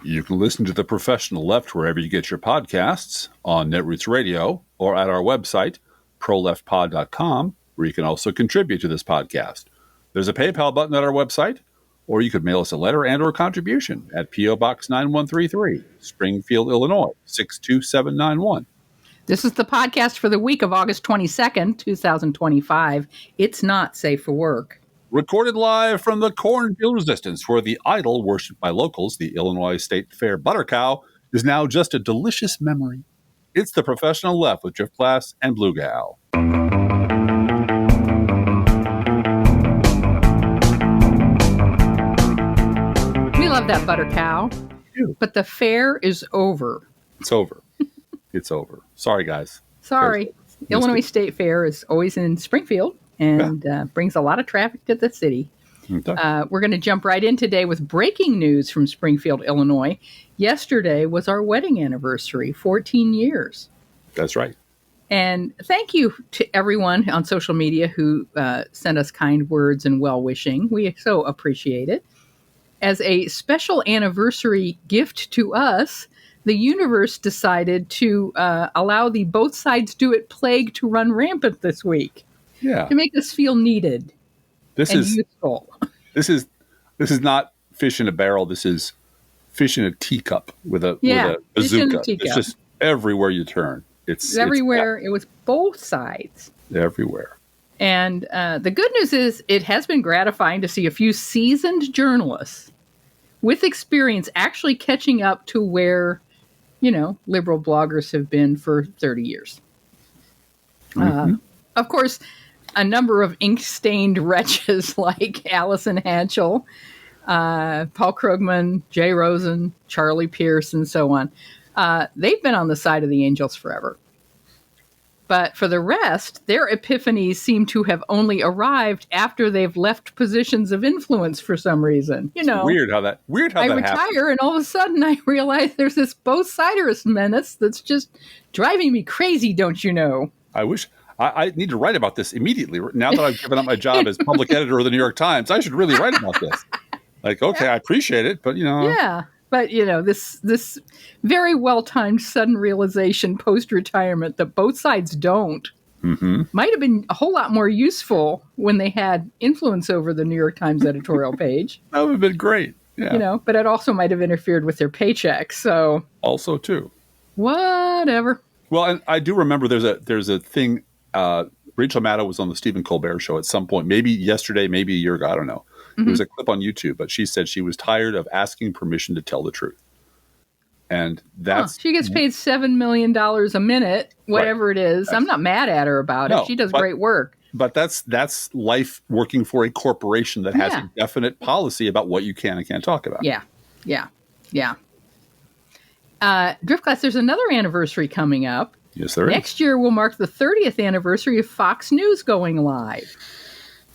You can listen to The Professional Left wherever you get your podcasts, on Netroots Radio, or at our website, proleftpod.com, where you can also contribute to this podcast. There's a PayPal button at our website, or you could mail us a letter and or contribution at P.O. Box 9133, Springfield, Illinois, 62791. This is the podcast for the week of August 22nd, 2025. It's not safe for work. Recorded live from the Cornfield Resistance, where the idol worshipped by locals, the Illinois State Fair butter cow, is now just a delicious memory. It's The Professional Left with Drift Glass and Blue Gal. We love that butter cow, but the fair is over. It's over. It's over. Sorry, guys. Sorry. Illinois State Fair is always in Springfield and brings a lot of traffic to the city. Okay. We're going to jump right in today with breaking news from Springfield, Illinois. Yesterday was our wedding anniversary, 14 years. That's right. And thank you to everyone on social media who sent us kind words and well-wishing. We so appreciate it. As a special anniversary gift to us, the universe decided to allow the both sides do it plague to run rampant this week. Yeah. To make us feel needed and useful. This is not fish in a barrel. This is fish in a teacup with a bazooka. It's just everywhere you turn. It's everywhere. It was both sides. Everywhere. And the good news is it has been gratifying to see a few seasoned journalists with experience actually catching up to where, liberal bloggers have been for 30 years. Of course, a number of ink-stained wretches like Allison Hanschel, Paul Krugman, Jay Rosen, Charlie Pierce, and so on, they've been on the side of the angels forever. But for the rest, their epiphanies seem to have only arrived after they've left positions of influence for some reason. It's weird how that I retire and all of a sudden I realize there's this both-siders menace that's just driving me crazy, don't you know? I wish I need to write about this immediately. Now that I've given up my job as public editor of the New York Times, I should really write about this. I appreciate it, but Yeah. But, this very well-timed sudden realization post-retirement that both sides don't might have been a whole lot more useful when they had influence over the New York Times editorial page. That would have been great. Yeah. But it also might have interfered with their paychecks. So also, too. Whatever. Well, and I do remember there's a thing. Rachel Maddow was on the Stephen Colbert show at some point, maybe yesterday, maybe a year ago. I don't know. There was a clip on YouTube, but she said she was tired of asking permission to tell the truth. And that's... She gets paid $7 million a minute, whatever it is. I'm not mad at her about it. She does great work. But that's life working for a corporation that has a definite policy about what you can and can't talk about. Yeah. Driftglass, there's another anniversary coming up. Yes, there is. Next year will mark the 30th anniversary of Fox News going live.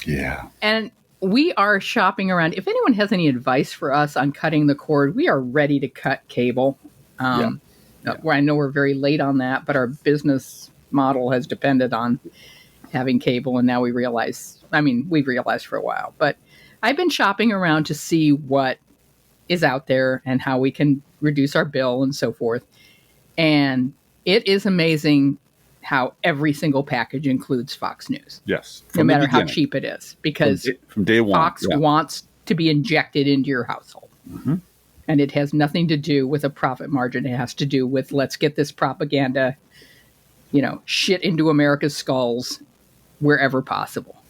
Yeah. And we are shopping around. If anyone has any advice for us on cutting the cord, we are ready to cut cable. I know we're very late on that, but our business model has depended on having cable, and now we've realized for a while. But I've been shopping around to see what is out there and how we can reduce our bill and so forth. And it is amazing how every single package includes Fox News. Yes. No matter how cheap it is. Because from day one, Fox wants to be injected into your household. And it has nothing to do with a profit margin. It has to do with let's get this propaganda, shit into America's skulls wherever possible.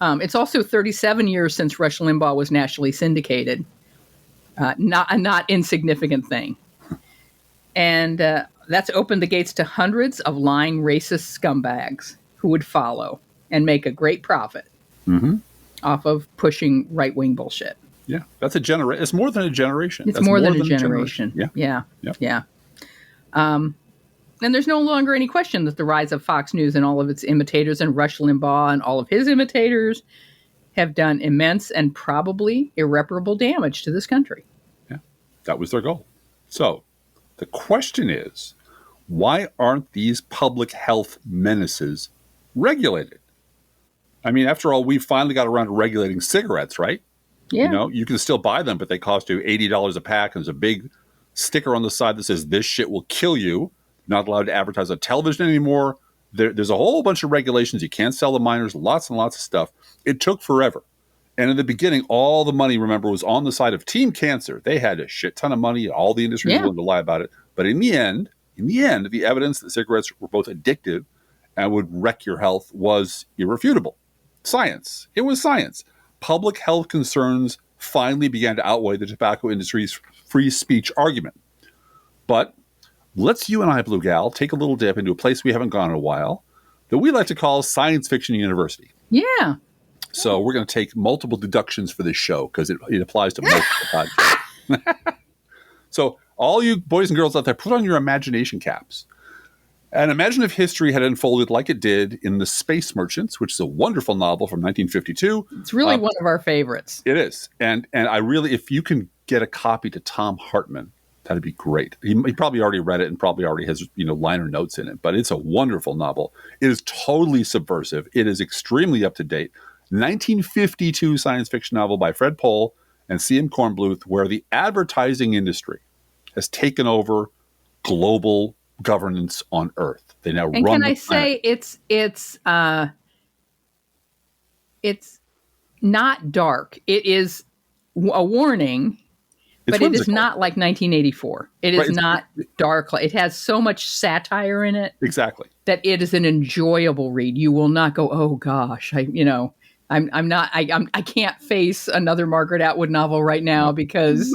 It's also 37 years since Rush Limbaugh was nationally syndicated. Not a not insignificant thing. And that's opened the gates to hundreds of lying racist scumbags who would follow and make a great profit off of pushing right-wing bullshit. Yeah, that's a generation. It's more than a generation. It's more than a generation. Yeah. And there's no longer any question that the rise of Fox News and all of its imitators and Rush Limbaugh and all of his imitators have done immense and probably irreparable damage to this country. Yeah, that was their goal. So the question is, why aren't these public health menaces regulated? I mean, after all, we finally got around to regulating cigarettes, right? Yeah. You can still buy them, but they cost you $80 a pack. And there's a big sticker on the side that says, "This shit will kill you." Not allowed to advertise on television anymore. There's a whole bunch of regulations. You can't sell to minors, lots and lots of stuff. It took forever. And in the beginning, all the money, remember, was on the side of Team Cancer. They had a shit ton of money. All the industry was willing to lie about it. But in the end, the evidence that cigarettes were both addictive and would wreck your health was irrefutable. Science. It was science. Public health concerns finally began to outweigh the tobacco industry's free speech argument. But let's you and I, Blue Gal, take a little dip into a place we haven't gone in a while that we like to call Science Fiction University. Yeah. So we're going to take multiple deductions for this show because it applies to most of the podcast. So all you boys and girls out there, put on your imagination caps. And imagine if history had unfolded like it did in The Space Merchants, which is a wonderful novel from 1952. It's really one of our favorites. It is. And I really, if you can get a copy to Tom Hartman, that'd be great. He probably already read it and probably already has, liner notes in it, but it's a wonderful novel. It is totally subversive. It is extremely up to date. 1952 science fiction novel by Fred Pohl and C.M. Kornbluth, where the advertising industry has taken over global governance on Earth. They now and run. Can I say it's not dark. It is a warning, but it is not like 1984. It is not dark. It has so much satire in it. Exactly. That it is an enjoyable read. You will not go, oh gosh, I can't face another Margaret Atwood novel right now because,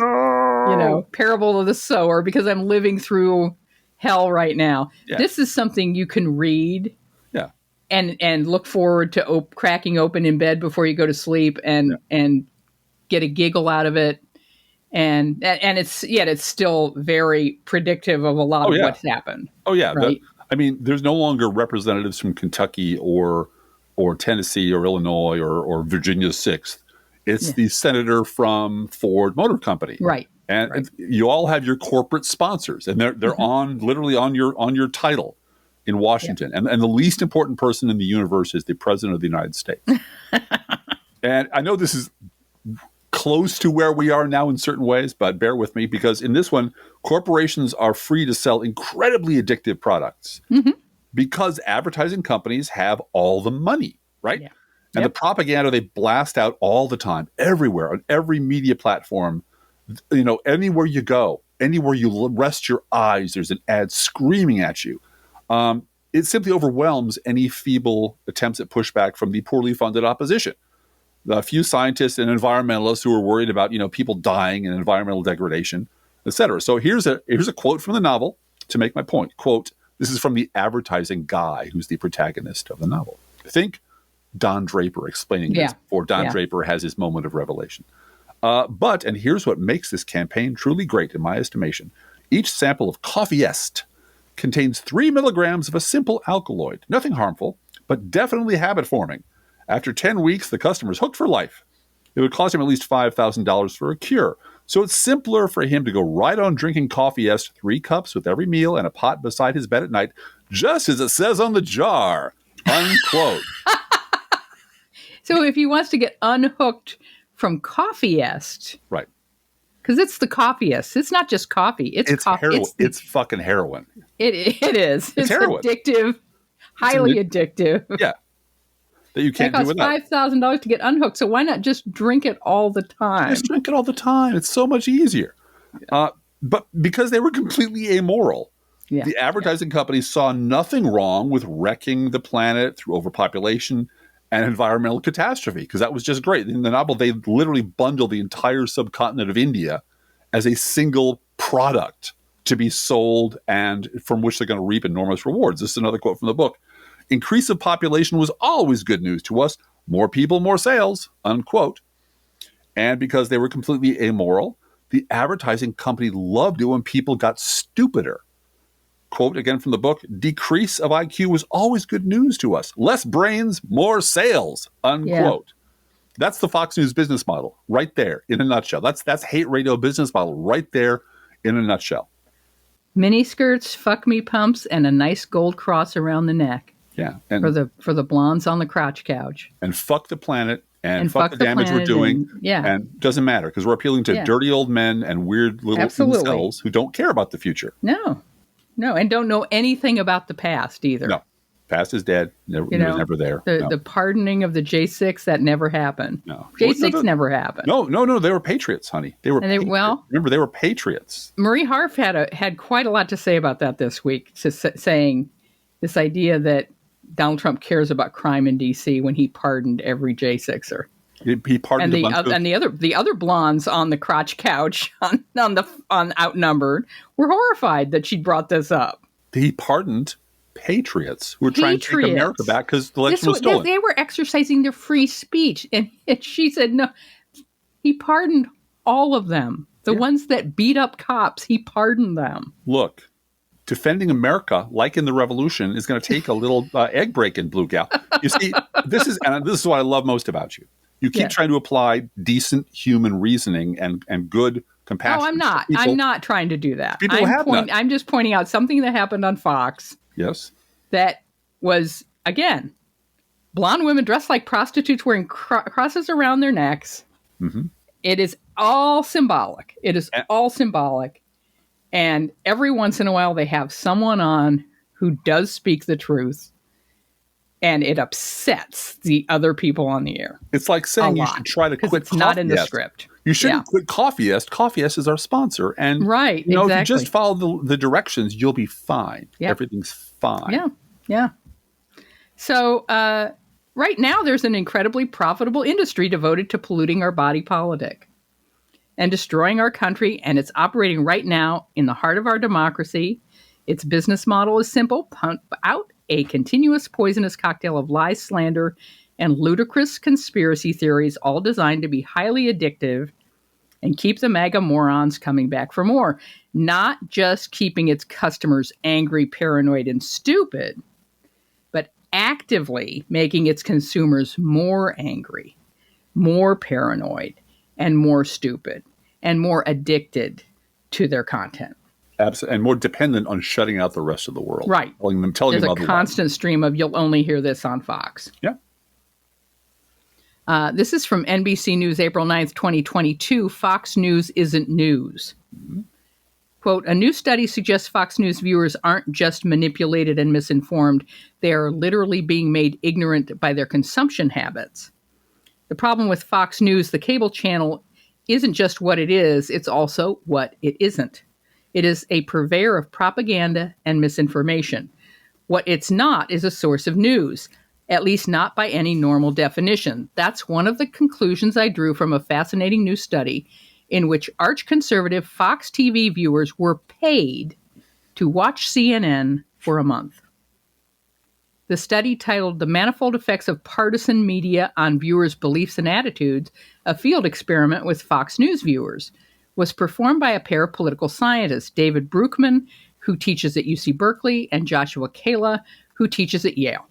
Parable of the Sower, because I'm living through hell right now. Yeah. This is something you can read and look forward to cracking open in bed before you go to sleep and get a giggle out of it. And it's still very predictive of a lot of what's happened. Oh, yeah. Right? There's no longer representatives from Kentucky or Tennessee or Illinois or Virginia 6th. It's the senator from Ford Motor Company. Right. And you all have your corporate sponsors, and they're literally on your title in Washington. Yeah. And the least important person in the universe is the president of the United States. And I know this is close to where we are now in certain ways, but bear with me, because in this one, corporations are free to sell incredibly addictive products because advertising companies have all the money, right? Yeah. And the propaganda they blast out all the time, everywhere, on every media platform. Anywhere you go, anywhere you rest your eyes, there's an ad screaming at you. It simply overwhelms any feeble attempts at pushback from the poorly funded opposition. The few scientists and environmentalists who are worried about, people dying and environmental degradation, etc. So here's a quote from the novel to make my point. Quote, this is from the advertising guy who's the protagonist of the novel. Think Don Draper explaining this before Don Draper has his moment of revelation. But, and here's what makes this campaign truly great in my estimation, each sample of Coffee Est contains 3 milligrams of a simple alkaloid. Nothing harmful, but definitely habit-forming. After 10 weeks, the customer's hooked for life. It would cost him at least $5,000 for a cure. So it's simpler for him to go right on drinking Coffee Est 3 cups with every meal and a pot beside his bed at night, just as it says on the jar. Unquote. So if he wants to get unhooked from Coffee Est. Right. Because it's the Coffee Est. It's not just coffee. It's coffee. Heroin. It's fucking heroin. It is. It's heroin. Addictive. Highly addictive. Yeah. That you can't do without. It costs $5,000 to get unhooked. So why not just drink it all the time? Just drink it all the time. It's so much easier. Yeah. But because they were completely amoral, the advertising companies saw nothing wrong with wrecking the planet through overpopulation and environmental catastrophe, because that was just great. In the novel, they literally bundle the entire subcontinent of India as a single product to be sold and from which they're going to reap enormous rewards. This is another quote from the book. Increase of population was always good news to us. More people, more sales, unquote. And because they were completely amoral, the advertising company loved it when people got stupider. Quote again from the book, decrease of IQ was always good news to us. Less brains, more sales, unquote. Yeah. That's the Fox News business model right there in a nutshell. That's hate radio business model right there in a nutshell. Mini skirts, fuck me pumps, and a nice gold cross around the neck. Yeah. And for the blondes on the crotch couch. And fuck the planet and fuck the damage we're doing. yeah. And it doesn't matter because we're appealing to dirty old men and weird little incels who don't care about the future. No, and don't know anything about the past either. No, past is dead. Never, it was never there. The pardoning of the J6, that never happened. No, J6 never happened. No, they were patriots, honey. They were. Remember, they were patriots. Marie Harf had quite a lot to say about that this week, saying this idea that Donald Trump cares about crime in D.C. when he pardoned every J6er. He pardoned and the other blondes on the crotch couch on Outnumbered were horrified that she brought this up. He pardoned patriots who were trying to take America back because the election was stolen. They were exercising their free speech, and she said no. He pardoned all of them. The ones that beat up cops, he pardoned them. Look. Defending America, like in the Revolution, is going to take a little egg breaking, Blue Gal. You see, this is what I love most about you. You keep trying to apply decent human reasoning and good compassion. No, I'm not. I'm not trying to do that. I'm just pointing out something that happened on Fox. Yes. That was, again, blonde women dressed like prostitutes wearing crosses around their necks. Mm-hmm. It is all symbolic. All symbolic. And every once in a while, they have someone on who does speak the truth, and it upsets the other people on the air. It's like saying you should try to quit. It's not in the script. You shouldn't quit Coffeeist. Coffeeist is our sponsor, and exactly. If you just follow the directions, you'll be fine. Yep. Everything's fine. Yeah. So right now, there's an incredibly profitable industry devoted to polluting our body politic and destroying our country, and it's operating right now in the heart of our democracy. Its business model is simple: pump out a continuous poisonous cocktail of lies, slander, and ludicrous conspiracy theories, all designed to be highly addictive and keep the MAGA morons coming back for more. Not just keeping its customers angry, paranoid, and stupid, but actively making its consumers more angry, more paranoid, and more stupid, and more addicted to their content. Absolutely. And more dependent on shutting out the rest of the world. Right. Telling them There's a constant stream of, you'll only hear this on Fox. Yeah. This is from NBC News, April 9th, 2022. Fox News isn't news. Mm-hmm. Quote, a new study suggests Fox News viewers aren't just manipulated and misinformed. They are literally being made ignorant by their consumption habits. The problem with Fox News, the cable channel, isn't just what it is, it's also what it isn't. It is a purveyor of propaganda and misinformation. What it's not is a source of news, at least not by any normal definition. That's one of the conclusions I drew from a fascinating new study in which arch-conservative Fox TV viewers were paid to watch CNN for a month. The study, titled The Manifold Effects of Partisan Media on Viewers' Beliefs and Attitudes, a field experiment with Fox News viewers, was performed by a pair of political scientists, David Bruckman, who teaches at UC Berkeley, and Joshua Kala, who teaches at Yale,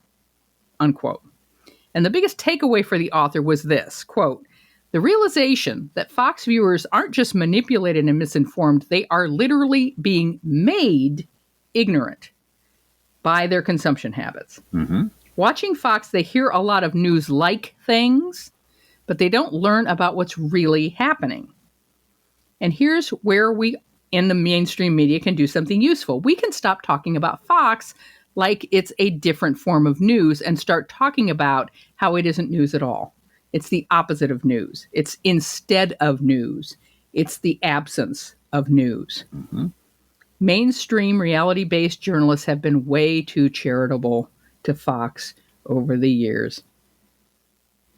unquote. And the biggest takeaway for the author was this, quote, the realization that Fox viewers aren't just manipulated and misinformed, they are literally being made ignorant by their consumption habits. Mm-hmm. Watching Fox, they hear a lot of news-like things, but they don't learn about what's really happening. And here's where we, in the mainstream media, can do something useful. We can stop talking about Fox like it's a different form of news and start talking about how it isn't news at all. It's the opposite of news. It's instead of news. It's the absence of news. Mm-hmm. Mainstream reality-based journalists have been way too charitable to Fox over the years.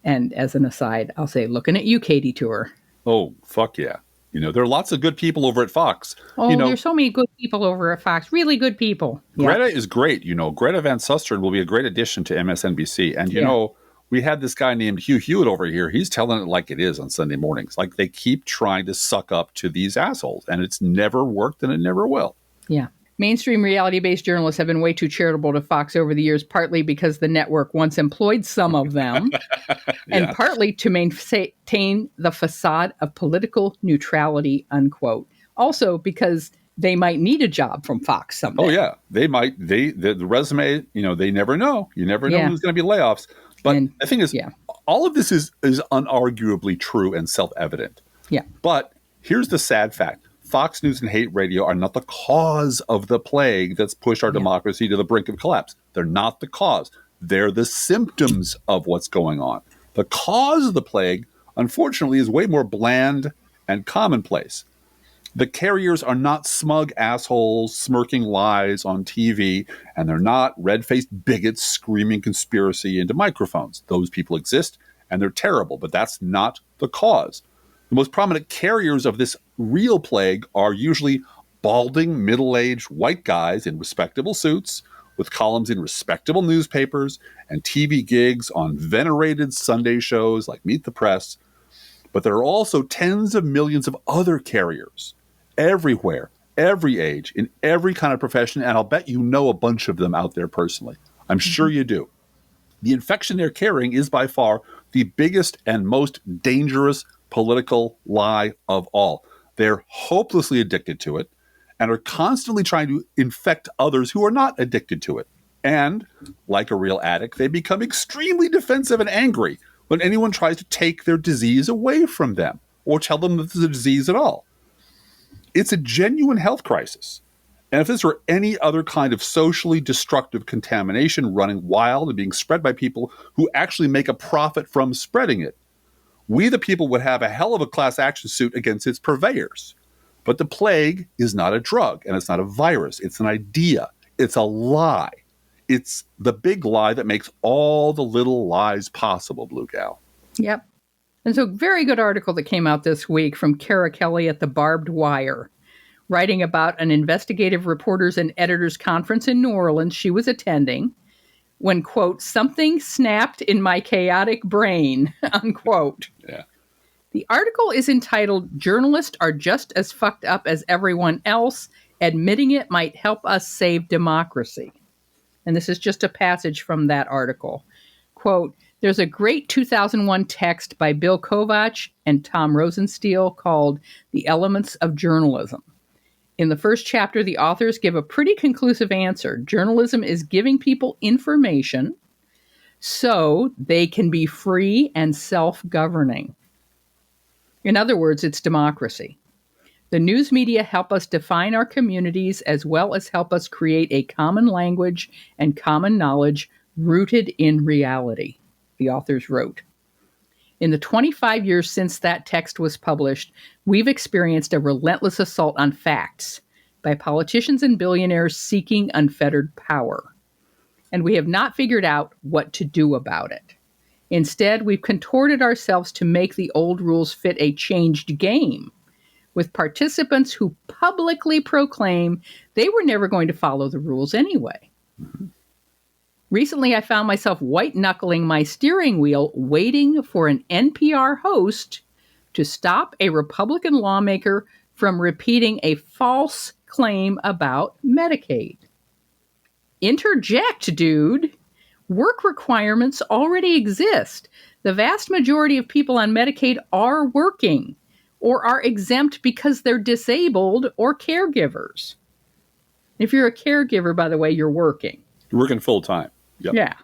And as an aside, I'll say, looking at you, Katie Tour. Oh, fuck yeah. There are lots of good people over at Fox. Oh, there's so many good people over at Fox. Really good people. Greta is great. Greta Van Susteren will be a great addition to MSNBC. And, we had this guy named Hugh Hewitt over here. He's telling it like it is on Sunday mornings. Like they keep trying to suck up to these assholes. And it's never worked and it never will. Yeah. Mainstream reality-based journalists have been way too charitable to Fox over the years, partly because the network once employed some of them, and partly to maintain the facade of political neutrality, unquote. Also because they might need a job from Fox someday. Oh, yeah. They might. The resume, they never know. You never know who's going to be layoffs. But the thing is, all of this is unarguably true and self-evident. Yeah. But here's the sad fact. Fox News and hate radio are not the cause of the plague that's pushed our democracy to the brink of collapse. They're not the cause. They're the symptoms of what's going on. The cause of the plague, unfortunately, is way more bland and commonplace. The carriers are not smug assholes smirking lies on TV, and they're not red-faced bigots screaming conspiracy into microphones. Those people exist, and they're terrible, but that's not the cause. The most prominent carriers of this real plague are usually balding, middle-aged white guys in respectable suits with columns in respectable newspapers and TV gigs on venerated Sunday shows like Meet the Press. But there are also tens of millions of other carriers everywhere, every age, in every kind of profession, and I'll bet you know a bunch of them out there personally. I'm sure you do. The infection they're carrying is by far the biggest and most dangerous political lie of all. They're hopelessly addicted to it and are constantly trying to infect others who are not addicted to it. And, like a real addict, they become extremely defensive and angry when anyone tries to take their disease away from them or tell them that there's a disease at all. It's a genuine health crisis. And if this were any other kind of socially destructive contamination running wild and being spread by people who actually make a profit from spreading it, we the people would have a hell of a class action suit against its purveyors. But the plague is not a drug, and it's not a virus. It's an idea. It's a lie. It's the big lie that makes all the little lies possible, Blue Gal. Yep. And so, very good article that came out this week from Kara Kelly at the Barbed Wire, writing about an investigative reporters and editors conference in New Orleans she was attending when, quote, something snapped in my chaotic brain, unquote. Yeah. The article is entitled, Journalists Are Just as Fucked Up as Everyone Else. Admitting it might help us save democracy. And this is just a passage from that article. Quote, there's a great 2001 text by Bill Kovach and Tom Rosenstiel called The Elements of Journalism. In the first chapter, the authors give a pretty conclusive answer. Journalism is giving people information so they can be free and self-governing. In other words, it's democracy. The news media help us define our communities as well as help us create a common language and common knowledge rooted in reality, the authors wrote. In the 25 years since that text was published, we've experienced a relentless assault on facts by politicians and billionaires seeking unfettered power. And we have not figured out what to do about it. Instead, we've contorted ourselves to make the old rules fit a changed game, with participants who publicly proclaim they were never going to follow the rules anyway. Mm-hmm. Recently, I found myself white-knuckling my steering wheel, waiting for an NPR host to stop a Republican lawmaker from repeating a false claim about Medicaid. Interject, dude. Work requirements already exist. The vast majority of people on Medicaid are working or are exempt because they're disabled or caregivers. If you're a caregiver, by the way, you're working. You're working full time. Yep. Yeah.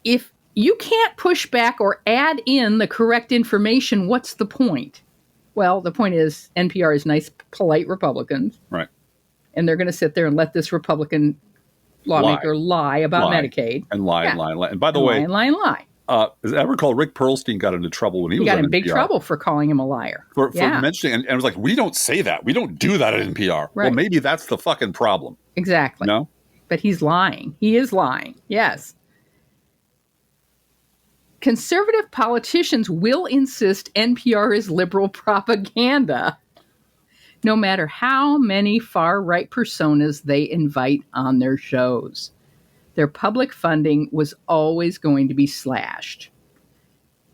If you can't push back or add in the correct information, what's the point? Well, the point is NPR is nice, polite Republicans. Right. And they're going to sit there and let this Republican lawmaker lie about Medicaid. And lie. And by the way, lie. As I recall, Rick Perlstein got into trouble when he was got in on big NPR trouble for calling him a liar. For mentioning, and was like, we don't say that. We don't do that at NPR. Right. Well, maybe that's the fucking problem. Exactly. No? But he's lying. He is lying. Yes. Conservative politicians will insist NPR is liberal propaganda, no matter how many far-right personas they invite on their shows. Their public funding was always going to be slashed.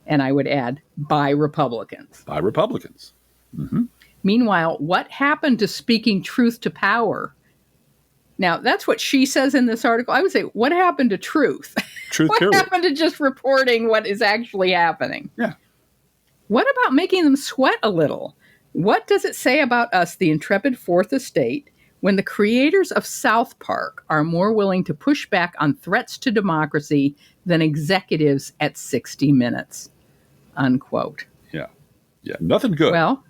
And I would add, by Republicans. By Republicans. Mm-hmm. Meanwhile, what happened to speaking truth to power? Now, that's what she says in this article. I would say, what happened to truth? What happened to just reporting what is actually happening? Yeah. What about making them sweat a little? What does it say about us, the intrepid Fourth Estate, when the creators of South Park are more willing to push back on threats to democracy than executives at 60 Minutes, unquote. Yeah. Yeah. Nothing good. Well,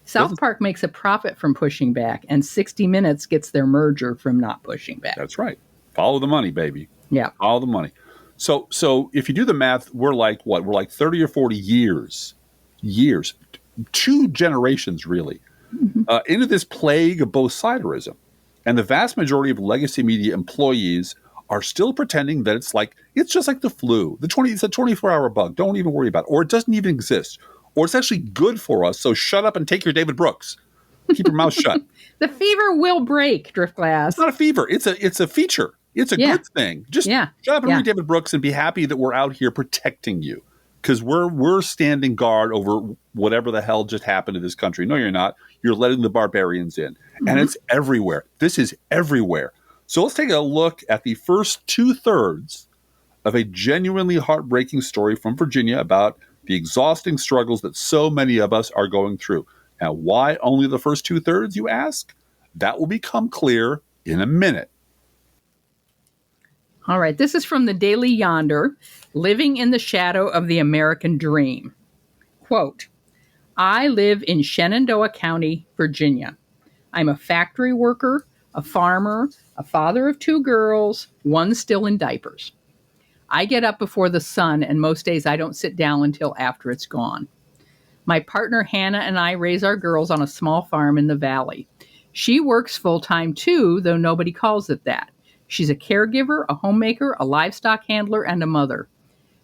South Park makes a profit from pushing back, and 60 Minutes gets their merger from not pushing back. That's right. Follow the money, baby. Yeah. Follow the money. So if you do the math, we're like what? We're like 30 or 40 years, 2 generations really, into this plague of both siderism. And the vast majority of legacy media employees are still pretending that it's just like the flu. It's a 24-hour bug. Don't even worry about it. Or it doesn't even exist. Or it's actually good for us, so shut up and take your David Brooks. Keep your mouth shut. The fever will break, Driftglass. It's not a fever. It's a feature. It's a good thing. Just shut up and read David Brooks and be happy that we're out here protecting you. Because we're standing guard over whatever the hell just happened to this country. No, you're not. You're letting the barbarians in. And it's everywhere. This is everywhere. So let's take a look at the first 2/3 of a genuinely heartbreaking story from Virginia about the exhausting struggles that so many of us are going through. Now, why only the first 2/3, you ask? That will become clear in a minute. All right, this is from the Daily Yonder, Living in the Shadow of the American Dream. Quote, I live in Shenandoah County, Virginia. I'm a factory worker, a farmer, a father of 2 girls, one still in diapers. I get up before the sun, and most days I don't sit down until after it's gone. My partner Hannah and I raise our girls on a small farm in the valley. She works full-time too, though nobody calls it that. She's a caregiver, a homemaker, a livestock handler, and a mother.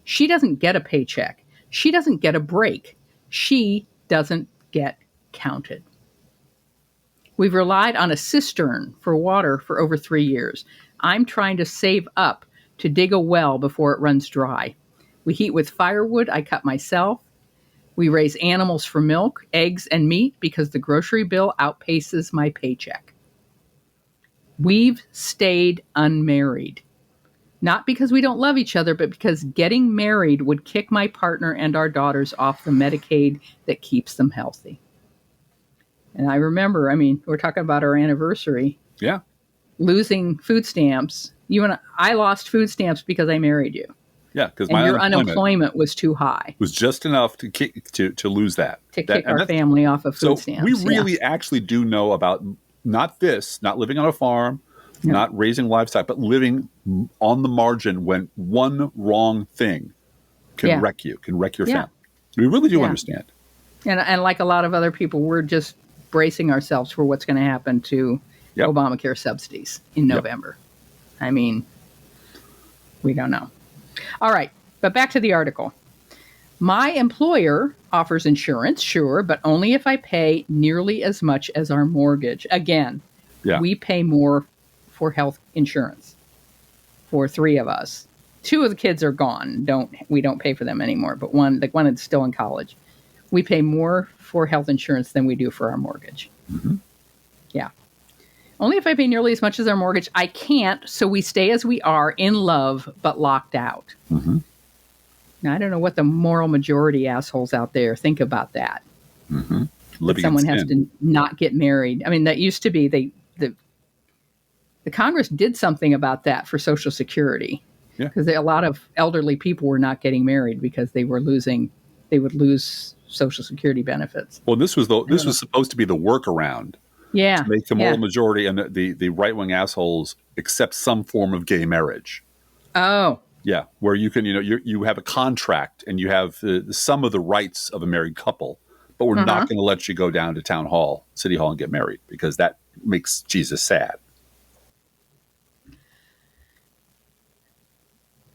She doesn't get a paycheck. She doesn't get a break. She doesn't get counted. We've relied on a cistern for water for over 3 years. I'm trying to save up to dig a well before it runs dry. We heat with firewood I cut myself. We raise animals for milk, eggs, and meat because the grocery bill outpaces my paycheck. We've stayed unmarried. Not because we don't love each other, but because getting married would kick my partner and our daughters off the Medicaid that keeps them healthy. And I remember, we're talking about our anniversary. Yeah. Losing food stamps. I lost food stamps because I married you. Yeah, because my unemployment was too high. Was just enough to lose that. To kick our family off of food stamps. We really actually do know about not living on a farm, not raising livestock, but living on the margin when one wrong thing can wreck you, can wreck your family. We really do understand. And like a lot of other people, we're just bracing ourselves for what's going to happen to Obamacare subsidies in November. We don't know. All right, but back to the article. My employer offers insurance, sure, but only if I pay nearly as much as our mortgage. Again, we pay more for health insurance for 3 of us. 2 of the kids are gone. We don't pay for them anymore, but one is still in college. We pay more for health insurance than we do for our mortgage. Mm-hmm. Yeah. Only if I pay nearly as much as our mortgage. I can't, so we stay as we are, in love, but locked out. Mm-hmm. Now, I don't know what the moral majority assholes out there think about that. Mm-hmm. That someone has to not get married. That used to be, the Congress did something about that for Social Security. Because a lot of elderly people were not getting married because they would lose Social Security benefits. Well, this was supposed to be the workaround. Yeah. To make the moral majority and the right-wing assholes accept some form of gay marriage. Oh. Yeah, where you can, you have a contract and you have some of the rights of a married couple, but we're not going to let you go down to town hall, city hall, and get married because that makes Jesus sad.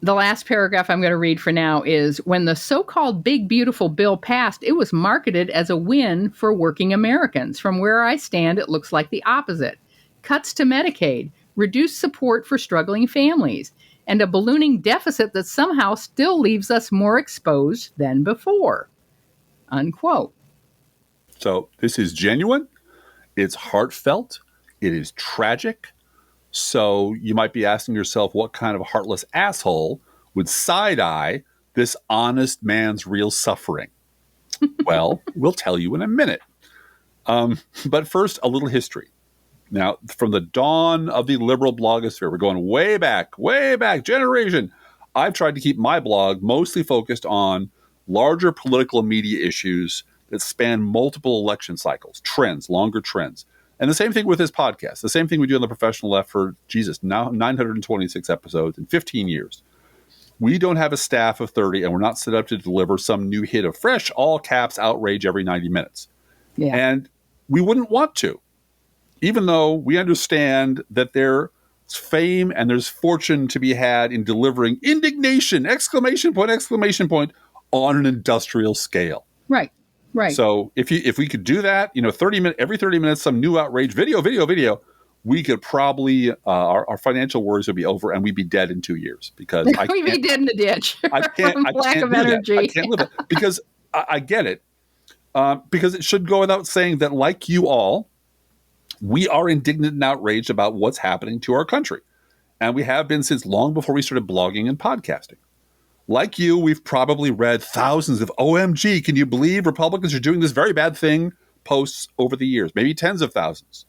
The last paragraph I'm going to read for now is, when the so-called big, beautiful bill passed, it was marketed as a win for working Americans. From where I stand, it looks like the opposite. Cuts to Medicaid, reduced support for struggling families, and a ballooning deficit that somehow still leaves us more exposed than before. Unquote. So this is genuine. It's heartfelt. It is tragic. So you might be asking yourself, what kind of heartless asshole would side-eye this honest man's real suffering? Well, we'll tell you in a minute. But first, a little history. Now, from the dawn of the liberal blogosphere, we're going way back, generation. I've tried to keep my blog mostly focused on larger political media issues that span multiple election cycles, trends, longer trends. And the same thing with this podcast. The same thing we do on the professional left for, now 926 episodes in 15 years. We don't have a staff of 30, and we're not set up to deliver some new hit of fresh, all caps outrage every 90 minutes. Yeah. And we wouldn't want to, even though we understand that there's fame and there's fortune to be had in delivering indignation, exclamation point, on an industrial scale. Right. So if we could do that, every 30 minutes, some new outrage, video, we could probably, our financial worries would be over and we'd be dead in 2 years because we'd be dead in the ditch. I can't of energy. I can't live it because I get it. Because it should go without saying that, like you all, we are indignant and outraged about what's happening to our country. And we have been since long before we started blogging and podcasting. Like you, we've probably read thousands of OMG, can you believe Republicans are doing this very bad thing posts over the years, maybe tens of thousands.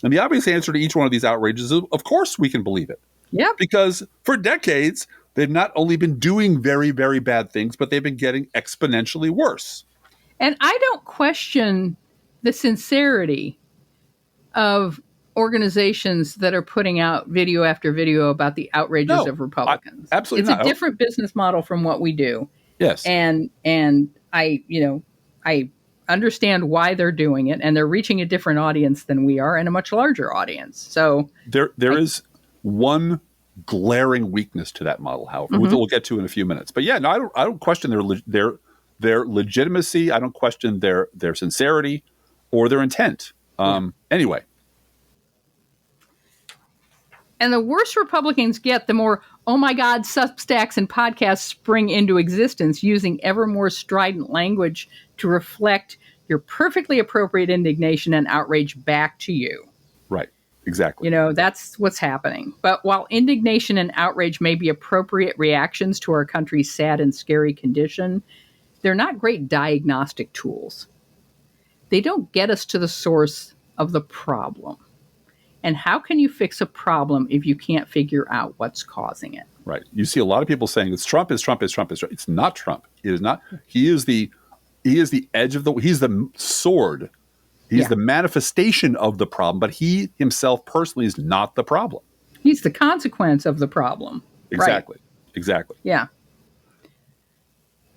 And the obvious answer to each one of these outrages is, of course, we can believe it. Yeah. Because for decades, they've not only been doing very, very bad things, but they've been getting exponentially worse. And I don't question the sincerity of organizations that are putting out video after video about the outrages of Republicans. Absolutely It's a different business model from what we do. Yes. And I understand why they're doing it, and they're reaching a different audience than we are and a much larger audience. So there is one glaring weakness to that model, however, which we'll get to in a few minutes. But yeah, no, I don't question their legitimacy. I don't question their sincerity or their intent. Anyway. And the worse Republicans get, the more, oh my God, Substacks and podcasts spring into existence using ever more strident language to reflect your perfectly appropriate indignation and outrage back to you. Right. Exactly. That's what's happening. But while indignation and outrage may be appropriate reactions to our country's sad and scary condition, they're not great diagnostic tools. They don't get us to the source of the problem. And how can you fix a problem if you can't figure out what's causing it? Right. You see a lot of people saying it's Trump. It's not Trump. It is not. He is the edge of he's the sword. He's the manifestation of the problem, but he himself personally is not the problem. He's the consequence of the problem. Exactly. Right. Exactly. Yeah.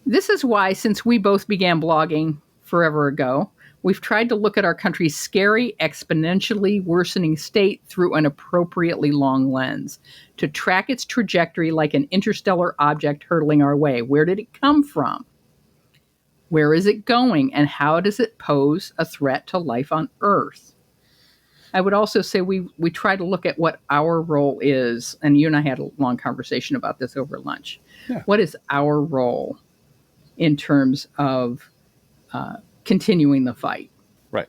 This is why, since we both began blogging forever ago, we've tried to look at our country's scary, exponentially worsening state through an appropriately long lens, to track its trajectory like an interstellar object hurtling our way. Where did it come from? Where is it going? And how does it pose a threat to life on Earth? I would also say we try to look at what our role is, and you and I had a long conversation about this over lunch. Yeah. What is our role in terms of continuing the fight? Right.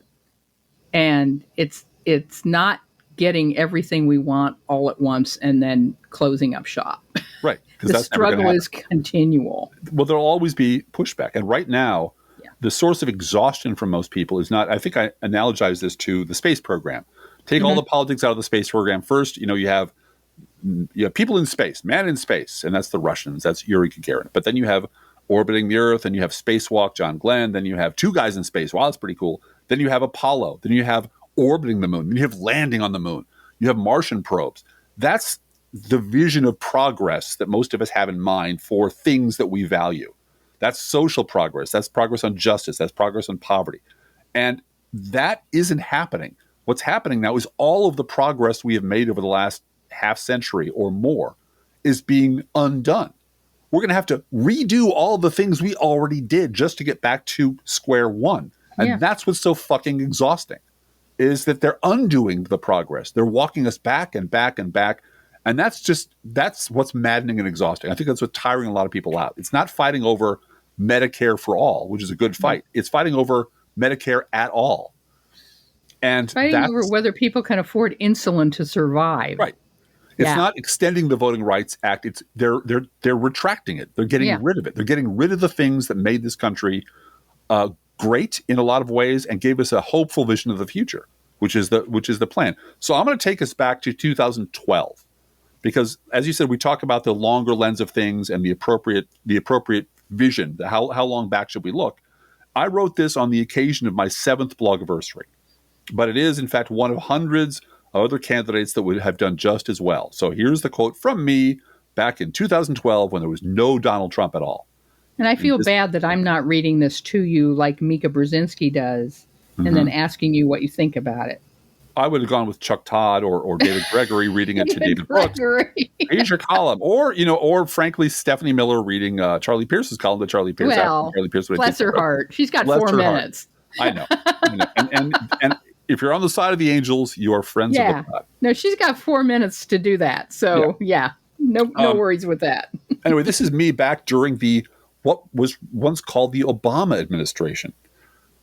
And it's not getting everything we want all at once and then closing up shop. Right. The struggle is continual. Well, there'll always be pushback. And right now, the source of exhaustion for most people is not, I think I analogize this to the space program. Take all the politics out of the space program. First, you have people in space, man in space, and that's the Russians. That's Yuri Gagarin. But then you have orbiting the Earth, and you have spacewalk, John Glenn. Then you have two guys in space. Wow, that's pretty cool. Then you have Apollo. Then you have orbiting the moon. Then you have landing on the moon. You have Martian probes. That's the vision of progress that most of us have in mind for things that we value. That's social progress. That's progress on justice. That's progress on poverty. And that isn't happening. What's happening now is all of the progress we have made over the last half century or more is being undone. We're going to have to redo all the things we already did just to get back to square one. And that's what's so fucking exhausting, is that they're undoing the progress. They're walking us back and back and back. And that's what's maddening and exhausting. I think that's what's tiring a lot of people out. It's not fighting over Medicare for all, which is a good fight. It's fighting over Medicare at all. And fighting over whether people can afford insulin to survive. Right. It's not extending the Voting Rights Act. It's they're retracting it. They're getting rid of it. They're getting rid of the things that made this country great in a lot of ways and gave us a hopeful vision of the future. which is the plan. So I'm going to take us back to 2012 because, as you said, we talk about the longer lens of things and the appropriate vision. How long back should we look? I wrote this on the occasion of my 7th blogiversary, but it is in fact one of hundreds of other candidates that would have done just as well. So here's the quote from me back in 2012 when there was no Donald Trump at all. And I feel bad that I'm not reading this to you like Mika Brzezinski does, and then asking you what you think about it. I would have gone with Chuck Todd or David Gregory reading it to David Brooks. Read your column, or frankly Stephanie Miller reading Charlie Pierce's column to Charlie Pierce. Well, Charlie Pierce bless her heart. She's got 4 minutes. I know. And if you're on the side of the angels, you are friends of the God. No, she's got 4 minutes to do that. So no worries with that. Anyway, this is me back during what was once called the Obama administration.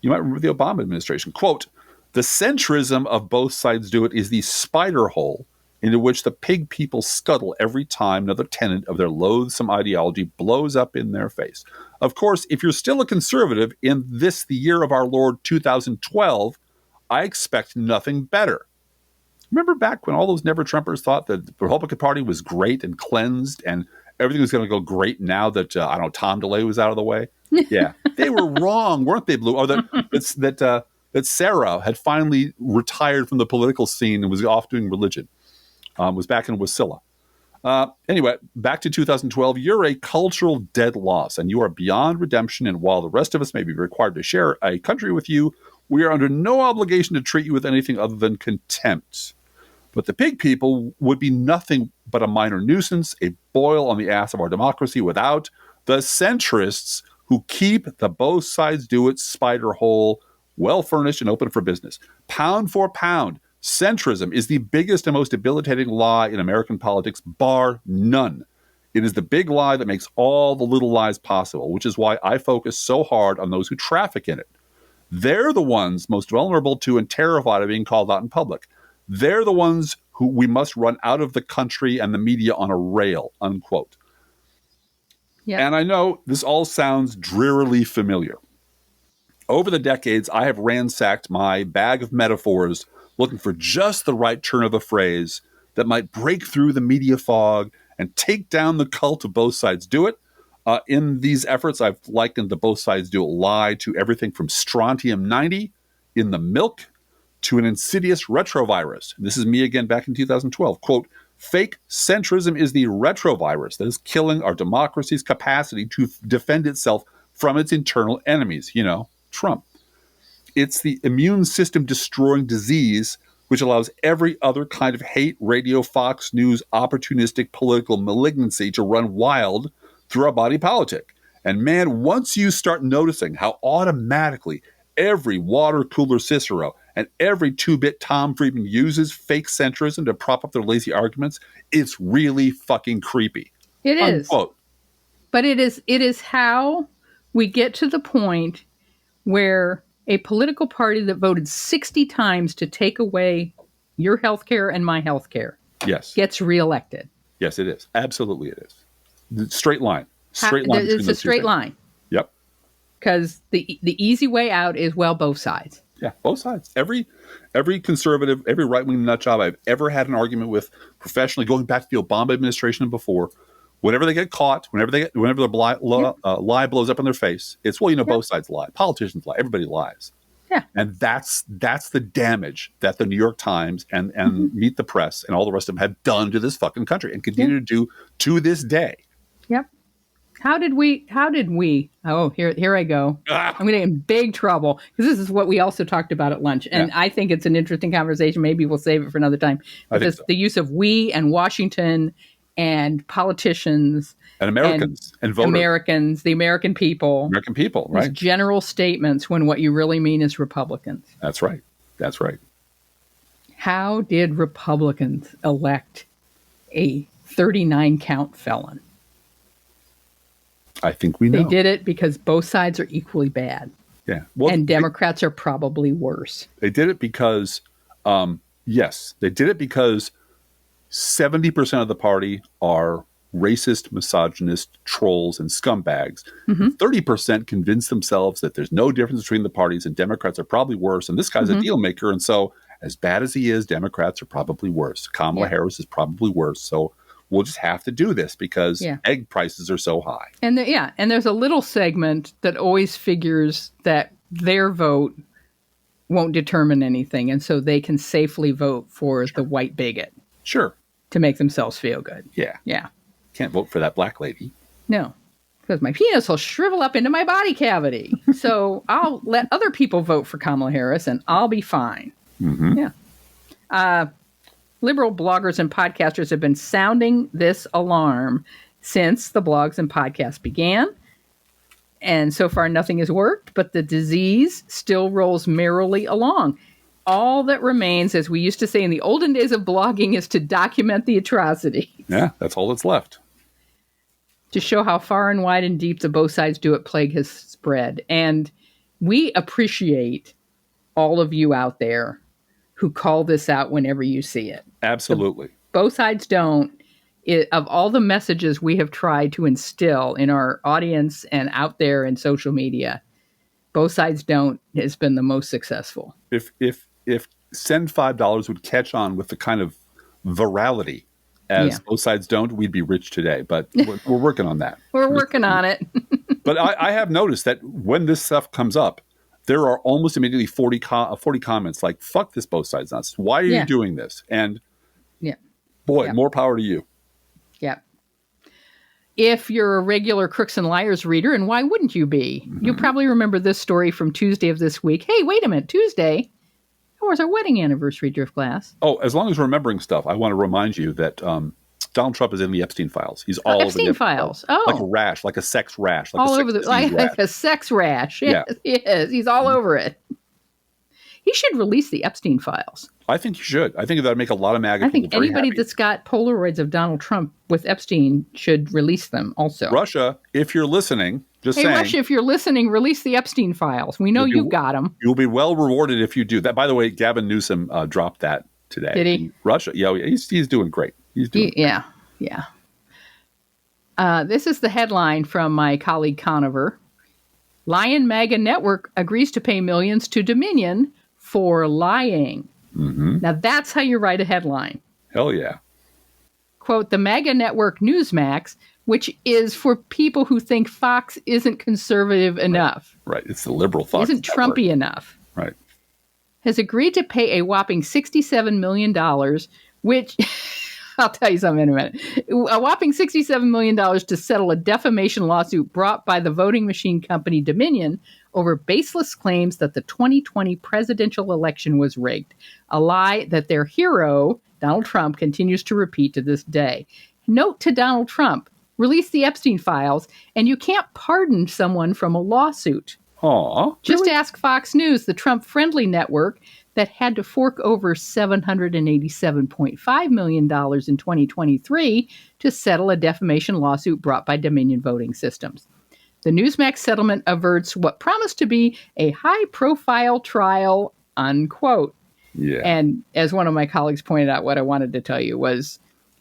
You might remember the Obama administration. Quote, "The centrism of both sides do it is the spider hole into which the pig people scuttle every time another tenet of their loathsome ideology blows up in their face. Of course, if you're still a conservative in this, the year of our Lord 2012, I expect nothing better." Remember back when all those never-Trumpers thought that the Republican Party was great and cleansed and everything was going to go great now that, Tom DeLay was out of the way? Yeah. They were wrong, weren't they, Blue? Or that Sarah had finally retired from the political scene and was off doing religion. Was back in Wasilla. Anyway, back to 2012. You're a cultural dead loss, and you are beyond redemption. And while the rest of us may be required to share a country with you, we are under no obligation to treat you with anything other than contempt. But the pig people would be nothing but a minor nuisance, a boil on the ass of our democracy without the centrists who keep the both sides do it spider hole well furnished and open for business. Pound for pound, centrism is the biggest and most debilitating lie in American politics, bar none. It is the big lie that makes all the little lies possible, which is why I focus so hard on those who traffic in it. They're the ones most vulnerable to and terrified of being called out in public. They're the ones who we must run out of the country and the media on a rail, unquote. Yeah. And I know this all sounds drearily familiar. Over the decades, I have ransacked my bag of metaphors looking for just the right turn of a phrase that might break through the media fog and take down the cult of both sides do it. In these efforts, I've likened the both sides do it lie to everything from strontium-90 in the milk to an insidious retrovirus. This is me again back in 2012. Quote, "Fake centrism is the retrovirus that is killing our democracy's capacity to defend itself from its internal enemies." Trump. It's the immune system destroying disease which allows every other kind of hate, radio, Fox News, opportunistic political malignancy to run wild through our body politic. And man, once you start noticing how automatically every water cooler Cicero and every 2-bit Tom Friedman uses fake centrism to prop up their lazy arguments, it's really fucking creepy. It is. Unquote. But it is how we get to the point where a political party that voted 60 times to take away your health care and my health care gets reelected. Yes, it is. Absolutely it is. Straight line. Straight line. It's a straight line. Yep. Because the easy way out is, both sides. Yeah, both sides. Every conservative, every right-wing nutjob I've ever had an argument with professionally, going back to the Obama administration and before, whenever they get caught, whenever the lie blows up in their face, it's, both sides lie. Politicians lie. Everybody lies. Yeah. And that's the damage that the New York Times and Meet the Press and all the rest of them have done to this fucking country and continue to do to this day. Yep. How did we, oh, here I go. I'm going to get in big trouble because this is what we also talked about at lunch. And I think it's an interesting conversation. Maybe we'll save it for another time. Because the use of we and Washington and politicians and Americans and voters. The American people, right? These general statements when what you really mean is Republicans. That's right. How did Republicans elect a 39 count felon? I think we know. They did it because both sides are equally bad. Yeah. And Democrats are probably worse. They did it because, they did it because 70% of the party are racist, misogynist, trolls, and scumbags. 30% convince themselves that there's no difference between the parties and Democrats are probably worse, and this guy's a deal maker. And so as bad as he is, Democrats are probably worse. Kamala Harris is probably worse. So we'll just have to do this because egg prices are so high. And and there's a little segment that always figures that their vote won't determine anything, and so they can safely vote for the white bigot. Sure. To make themselves feel good. Yeah. Yeah. Can't vote for that black lady. No. Because my penis will shrivel up into my body cavity. So I'll let other people vote for Kamala Harris and I'll be fine. Mm-hmm. Yeah. Liberal bloggers and podcasters have been sounding this alarm since the blogs and podcasts began. And so far, nothing has worked, but the disease still rolls merrily along. All that remains, as we used to say in the olden days of blogging, is to document the atrocity. Yeah, that's all that's left. To show how far and wide and deep the both sides do it plague has spread. And we appreciate all of you out there who call this out whenever you see it. Absolutely. Both sides don't. Of all the messages we have tried to instill in our audience and out there in social media, both sides don't has been the most successful. If Send $5 would catch on with the kind of virality as both sides don't, we'd be rich today. But we're working on that. We're working on it. But I have noticed that when this stuff comes up, there are almost immediately 40 comments like, fuck this both sides nonsense. Why are you doing this? And boy, more power to you. Yeah. If you're a regular Crooks and Liars reader, and why wouldn't you be? Mm-hmm. You'll probably remember this story from Tuesday of this week. Hey, wait a minute, Tuesday? That was our wedding anniversary, Drift Glass. Oh, as long as we're remembering stuff, I want to remind you that Donald Trump is in the Epstein files. He's all over the Epstein files. Oh. Like a rash, like a sex rash. Like all over like a sex rash. Yes, he is. He's all over it. He should release the Epstein files. I think you should. I think that would make a lot of MAGA people very happy. I think anybody that's got Polaroids of Donald Trump with Epstein should release them also. Russia, if you're listening, saying. Russia, if you're listening, release the Epstein files. We know you got them. You'll be well rewarded if you do that. By the way, Gavin Newsom dropped that today. Did he? Russia, he's doing great. He's doing great. Yeah. This is the headline from my colleague Conover. Lion MAGA Network agrees to pay millions to Dominion for lying. Mm-hmm. Now that's how you write a headline. Hell yeah. Quote, the MAGA network Newsmax, which is for people who think Fox isn't conservative enough. Right. It's the liberal Fox. Isn't Trumpy enough. Right. Has agreed to pay a whopping $67 million, which, I'll tell you something in a minute, a whopping $67 million to settle a defamation lawsuit brought by the voting machine company Dominion over baseless claims that the 2020 presidential election was rigged, a lie that their hero, Donald Trump, continues to repeat to this day. Note to Donald Trump, release the Epstein files, and you can't pardon someone from a lawsuit. Aww. Just ask Fox News, the Trump-friendly network that had to fork over $787.5 million in 2023 to settle a defamation lawsuit brought by Dominion Voting Systems. The Newsmax settlement averts what promised to be a high-profile trial, unquote. Yeah. And as one of my colleagues pointed out, what I wanted to tell you was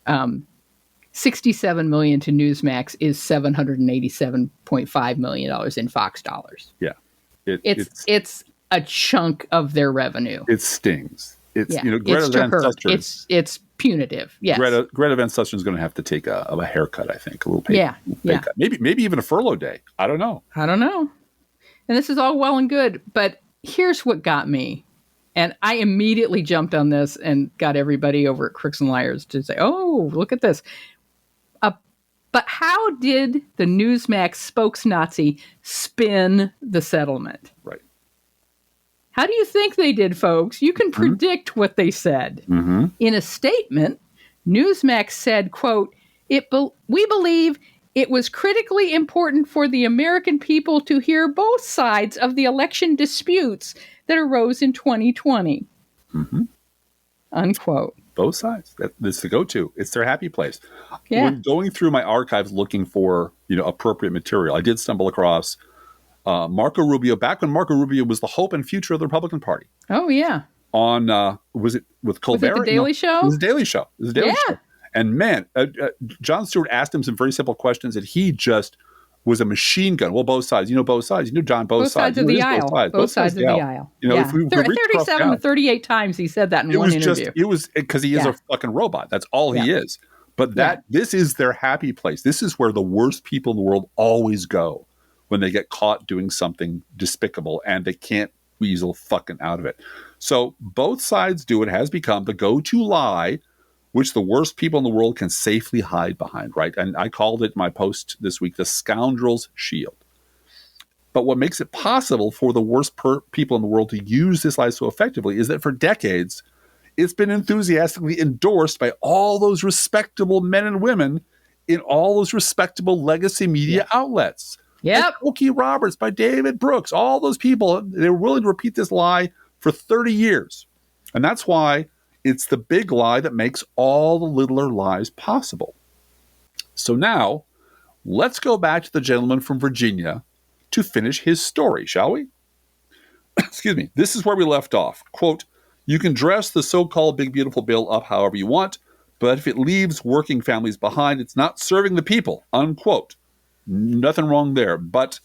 $67 million to Newsmax is $787.5 million in Fox dollars. Yeah. It's a chunk of their revenue. It stings. It's Greta it's Van Susteren. It's punitive. Yes. Greta Van Susteren is going to have to take a haircut. I think a little pay cut. Maybe even a furlough day. I don't know. And this is all well and good, but here's what got me, and I immediately jumped on this and got everybody over at Crooks and Liars to say, "Oh, look at this." But how did the Newsmax spokes-Nazi spin the settlement? Right. How do you think they did, folks? You can predict what they said. Mm-hmm. In a statement, Newsmax said, quote, we believe it was critically important for the American people to hear both sides of the election disputes that arose in 2020. Mm-hmm. Unquote. Both sides. That's the go-to. It's their happy place. Yeah. When going through my archives looking for appropriate material, I did stumble across Marco Rubio, back when Marco Rubio was the hope and future of the Republican Party. Oh, yeah. On, was it with Colbert? Was it The Daily Show? It was The Daily Show. Show. And man, Jon Stewart asked him some very simple questions, and he just was a machine gun. Well, both sides. You know both sides. You know John, both sides. Of the Both aisle. sides. Both sides of the aisle. You know, yeah. if we reach 37 to 38 times he said that in one interview. It was because he is a fucking robot. That's all he is. But this is their happy place. This is where the worst people in the world always go when they get caught doing something despicable and they can't weasel fucking out of it. So both sides do it. Has become the go-to lie, which the worst people in the world can safely hide behind, right? And I called it in my post this week, the scoundrel's shield. But what makes it possible for the worst people in the world to use this lie so effectively is that for decades, it's been enthusiastically endorsed by all those respectable men and women in all those respectable legacy media outlets. Yep. By Okie Roberts, by David Brooks, all those people, they were willing to repeat this lie for 30 years. And that's why it's the big lie that makes all the littler lies possible. So now, let's go back to the gentleman from Virginia to finish his story, shall we? Excuse me. This is where we left off. Quote, "You can dress the so-called big beautiful bill up however you want, but if it leaves working families behind, it's not serving the people," unquote. Nothing wrong there. But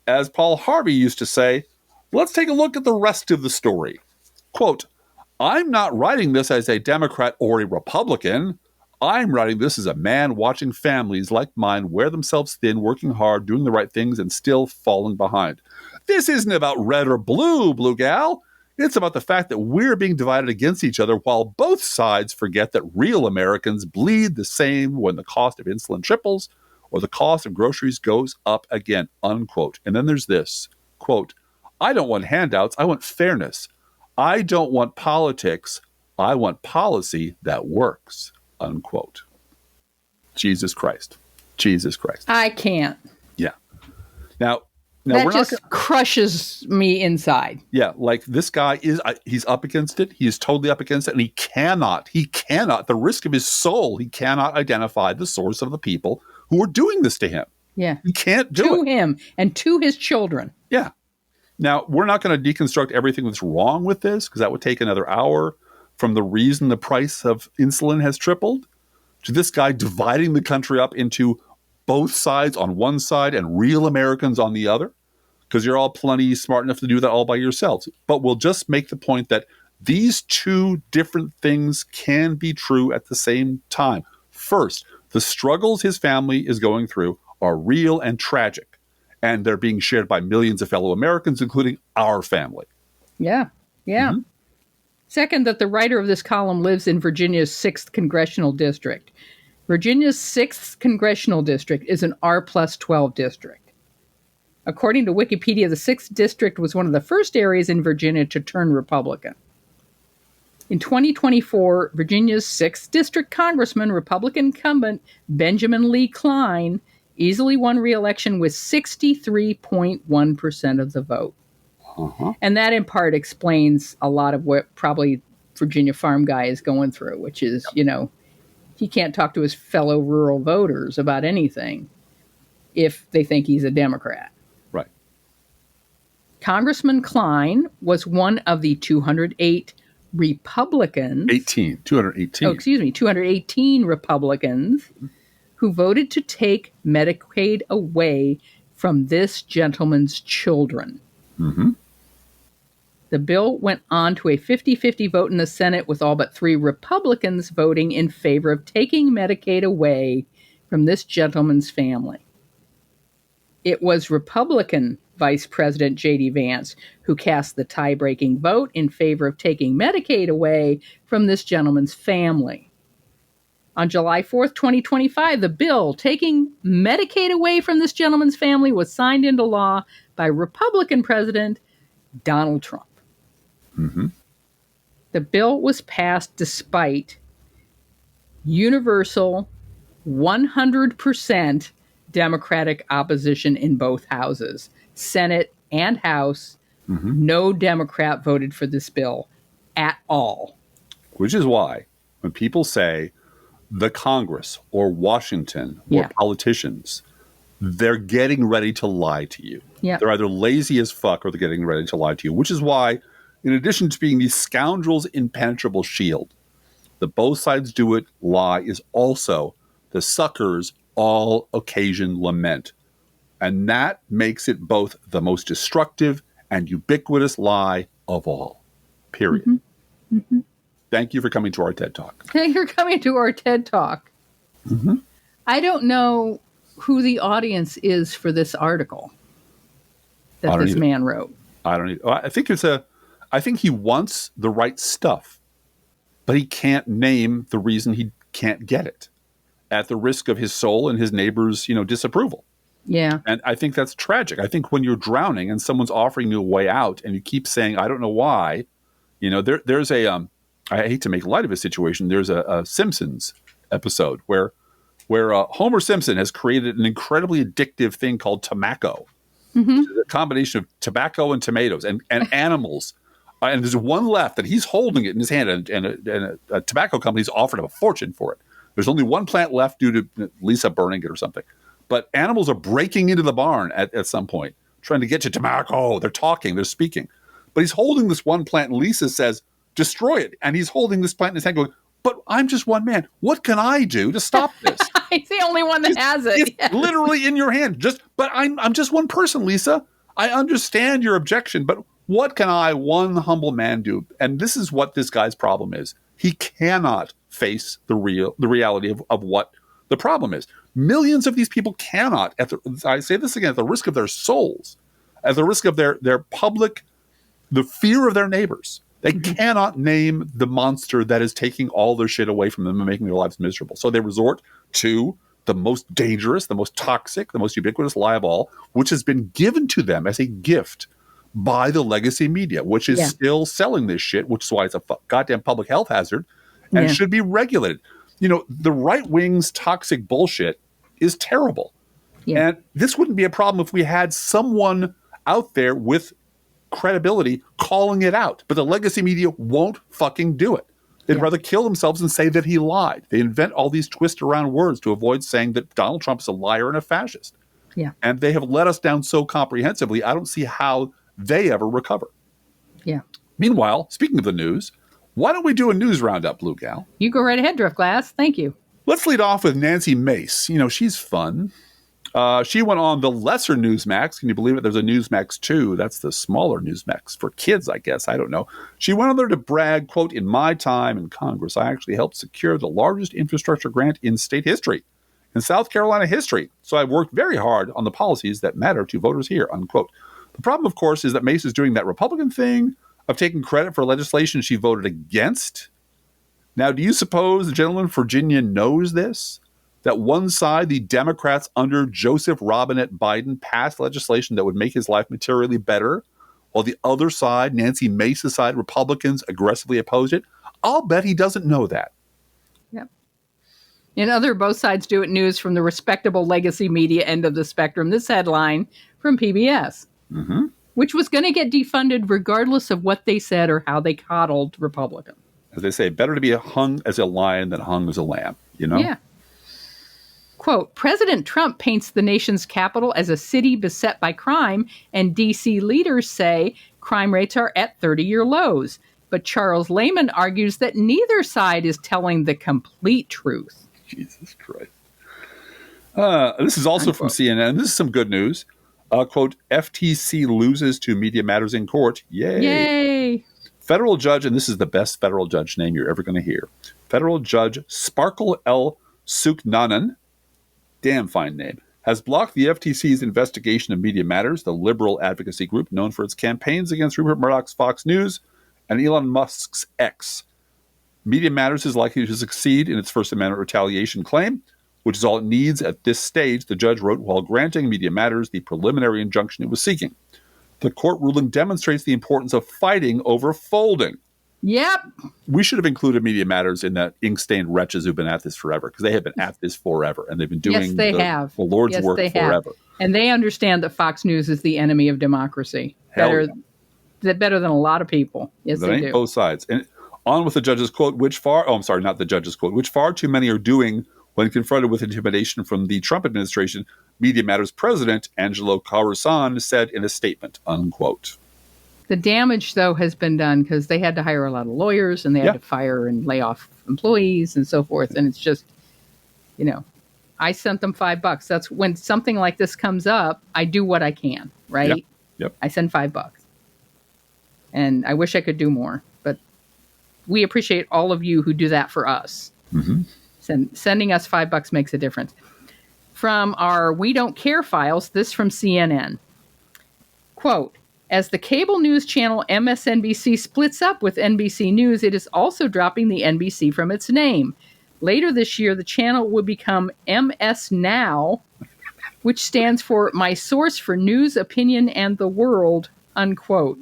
as Paul Harvey used to say, let's take a look at the rest of the story. Quote, "I'm not writing this as a Democrat or a Republican. I'm writing this as a man watching families like mine wear themselves thin, working hard, doing the right things, and still falling behind. This isn't about red or blue, blue gal. It's about the fact that we're being divided against each other while both sides forget that real Americans bleed the same when the cost of insulin triples or the cost of groceries goes up again," unquote. And then there's this, quote, "I don't want handouts. I want fairness. I don't want politics. I want policy that works," unquote. Jesus Christ. Jesus Christ. I can't. Yeah. Now that we're just not crushes me inside. Yeah, like this guy he's up against it. He is totally up against it. And he cannot, the risk of his soul, he cannot identify the source of the people who are doing this to him. Yeah. He can't do it. To him and to his children. Yeah. Now, we're not going to deconstruct everything that's wrong with this because that would take another hour, from the reason the price of insulin has tripled to this guy dividing the country up into both sides on one side and real Americans on the other, because you're all plenty smart enough to do that all by yourselves. But we'll just make the point that these two different things can be true at the same time. First, the struggles his family is going through are real and tragic, and they're being shared by millions of fellow Americans, including our family. Yeah. Yeah. Mm-hmm. Second, that the writer of this column lives in Virginia's 6th congressional district. Virginia's 6th congressional district is an R+12 district. According to Wikipedia, the 6th district was one of the first areas in Virginia to turn Republican. In 2024, Virginia's 6th district congressman, Republican incumbent Benjamin Lee Klein, easily won re-election with 63.1% of the vote. Uh-huh. And that in part explains a lot of what probably Virginia farm guy is going through, which is, he can't talk to his fellow rural voters about anything if they think he's a Democrat. Right. Congressman Klein was one of the 208 Republicans. 218 Republicans who voted to take Medicaid away from this gentleman's children. Mm-hmm. The bill went on to a 50-50 vote in the Senate, with all but 3 Republicans voting in favor of taking Medicaid away from this gentleman's family. It was Republican Vice President J.D. Vance who cast the tie-breaking vote in favor of taking Medicaid away from this gentleman's family. On July 4th, 2025, the bill taking Medicaid away from this gentleman's family was signed into law by Republican President Donald Trump. Mm-hmm. The bill was passed despite universal 100% Democratic opposition in both houses, Senate and House. Mm-hmm. No Democrat voted for this bill at all. Which is why when people say the Congress or Washington or politicians, they're getting ready to lie to you. Yeah. They're either lazy as fuck or they're getting ready to lie to you, which is why, in addition to being these scoundrels' impenetrable shield, the both sides do it lie is also the suckers all occasion lament. And that makes it both the most destructive and ubiquitous lie of all. Period. Mm-hmm. Mm-hmm. Thank you for coming to our TED Talk. You're coming to our TED Talk. Mm-hmm. I don't know who the audience is for this article that this man wrote. I don't either. I think he wants the right stuff, but he can't name the reason he can't get it at the risk of his soul and his neighbor's, disapproval. Yeah. And I think that's tragic. I think when you're drowning and someone's offering you a way out and you keep saying, I don't know why, there's I hate to make light of a situation. There's a Simpsons episode where Homer Simpson has created an incredibly addictive thing called tobacco. Mm-hmm. A combination of tobacco and tomatoes and animals. And there's one left that he's holding it in his hand, and a tobacco company's offered him a fortune for it. There's only one plant left due to Lisa burning it or something. But animals are breaking into the barn at some point, trying to get to tobacco. They're talking, they're speaking. But he's holding this one plant, and Lisa says, destroy it. And he's holding this plant in his hand going, but I'm just one man. What can I do to stop this? He's the only one that has it. It's yes. Literally in your hand. But I'm just one person, Lisa. I understand your objection, but what can I, one humble man, do? And this is what this guy's problem is. He cannot face the reality of what the problem is. Millions of these people cannot, I say this again, at the risk of their souls, at the risk of their public, the fear of their neighbors. They mm-hmm. cannot name the monster that is taking all their shit away from them and making their lives miserable. So they resort to the most dangerous, the most toxic, the most ubiquitous lie of all, which has been given to them as a gift by the legacy media, which is still selling this shit, which is why it's a goddamn public health hazard and should be regulated. The right wing's toxic bullshit is terrible. Yeah. And this wouldn't be a problem if we had someone out there with credibility calling it out. But the legacy media won't fucking do it. They'd rather kill themselves and say that he lied. They invent all these twist around words to avoid saying that Donald Trump is a liar and a fascist. Yeah. And they have let us down so comprehensively, I don't see how they ever recover. Yeah. Meanwhile, speaking of the news, why don't we do a news roundup, Blue Gal? You go right ahead, Driftglass. Thank you. Let's lead off with Nancy Mace. She's fun. She went on the lesser Newsmax. Can you believe it? There's a Newsmax 2. That's the smaller Newsmax for kids, I guess. I don't know. She went on there to brag, quote, in my time in Congress, I actually helped secure the largest infrastructure grant in state history, in South Carolina history. So I've worked very hard on the policies that matter to voters here, unquote. The problem, of course, is that Mace is doing that Republican thing of taking credit for legislation she voted against. Now, do you suppose the gentleman from Virginia knows this? That one side, the Democrats under Joseph Robinette Biden, passed legislation that would make his life materially better, while the other side, Nancy Mace's side, Republicans aggressively opposed it? I'll bet he doesn't know that. Yep. In other both sides do it news from the respectable legacy media end of the spectrum, this headline from PBS, which was going to get defunded regardless of what they said or how they coddled Republicans. As they say, better to be hung as a lion than hung as a lamb, Yeah. Quote, President Trump paints the nation's capital as a city beset by crime, and D.C. leaders say crime rates are at 30-year lows. But Charles Lament argues that neither side is telling the complete truth. Jesus Christ. This is also from CNN. This is some good news. Quote, FTC loses to Media Matters in court. Yay. Yay. Federal judge, and this is the best federal judge name you're ever going to hear. Federal Judge Sparkle L. Suknanan, damn fine name, has blocked the FTC's investigation of Media Matters, the liberal advocacy group known for its campaigns against Rupert Murdoch's Fox News and Elon Musk's X. Media Matters is likely to succeed in its First Amendment retaliation claim, which is all it needs at this stage, the judge wrote while granting Media Matters the preliminary injunction it was seeking. The court ruling demonstrates the importance of fighting over folding. Yep. We should have included Media Matters in that ink-stained wretches who've been at this forever, because they have been at this forever, and they've been doing the Lord's work forever. And they understand that Fox News is the enemy of democracy. Better than a lot of people. Yes, they do. Both sides. And on with the judge's quote, which far too many are doing when confronted with intimidation from the Trump administration, Media Matters president Angelo Carusan said in a statement, unquote. The damage, though, has been done because they had to hire a lot of lawyers and they had to fire and lay off employees and so forth. And it's just, I sent them $5. That's when something like this comes up, I do what I can, right? Yep. I send $5. And I wish I could do more, but we appreciate all of you who do that for us. Mm-hmm. Sending us $5 makes a difference. From our We Don't Care files, this from CNN. Quote, as the cable news channel MSNBC splits up with NBC News, it is also dropping the NBC from its name. Later this year, the channel will become MS Now, which stands for My Source for News, Opinion, and the World, unquote.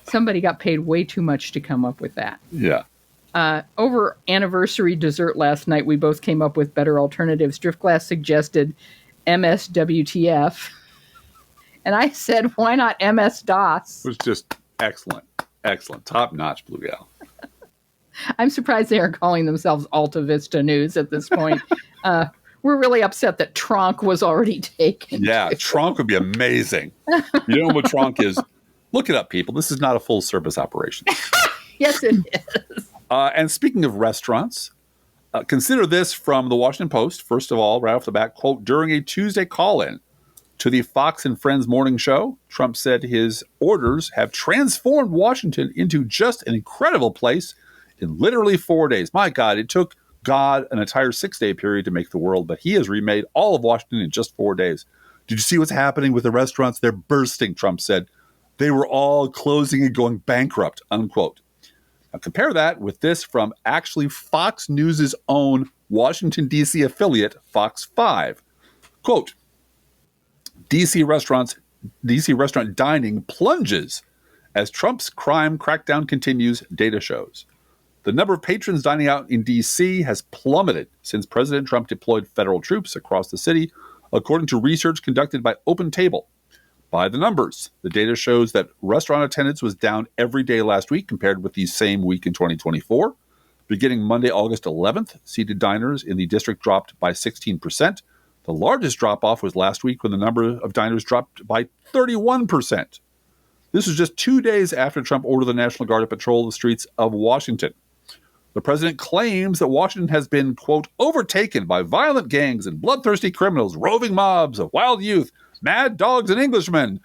Somebody got paid way too much to come up with that. Yeah. Over anniversary dessert last night, we both came up with better alternatives. Driftglass suggested MSWTF. And I said, why not MS-DOS? It was just excellent. Excellent. Top-notch, Blue Gal. I'm surprised they are calling themselves Alta Vista News at this point. We're really upset that Tronc was already taken. Yeah, Tronc would be amazing. You know what Tronc is? Look it up, people. This is not a full-service operation. Yes, it is. And speaking of restaurants, consider this from the Washington Post. First of all, right off the bat, quote, during a Tuesday call-in to the Fox and Friends morning show, Trump said his orders have transformed Washington into just an incredible place in literally 4 days. My God, it took God an entire 6-day period to make the world, but he has remade all of Washington in just 4 days. Did you see what's happening with the restaurants? They're bursting, Trump said. They were all closing and going bankrupt, unquote. Now compare that with this from actually Fox News' own Washington, D.C. affiliate, Fox 5. Quote, D.C. restaurant dining plunges as Trump's crime crackdown continues, data shows. The number of patrons dining out in D.C. has plummeted since President Trump deployed federal troops across the city, according to research conducted by Open Table. By the numbers, the data shows that restaurant attendance was down every day last week compared with the same week in 2024. Beginning Monday, August 11th, seated diners in the district dropped by 16%. The largest drop-off was last week when the number of diners dropped by 31%. This was just 2 days after Trump ordered the National Guard to patrol the streets of Washington. The president claims that Washington has been, quote, overtaken by violent gangs and bloodthirsty criminals, roving mobs of wild youth, mad dogs and Englishmen.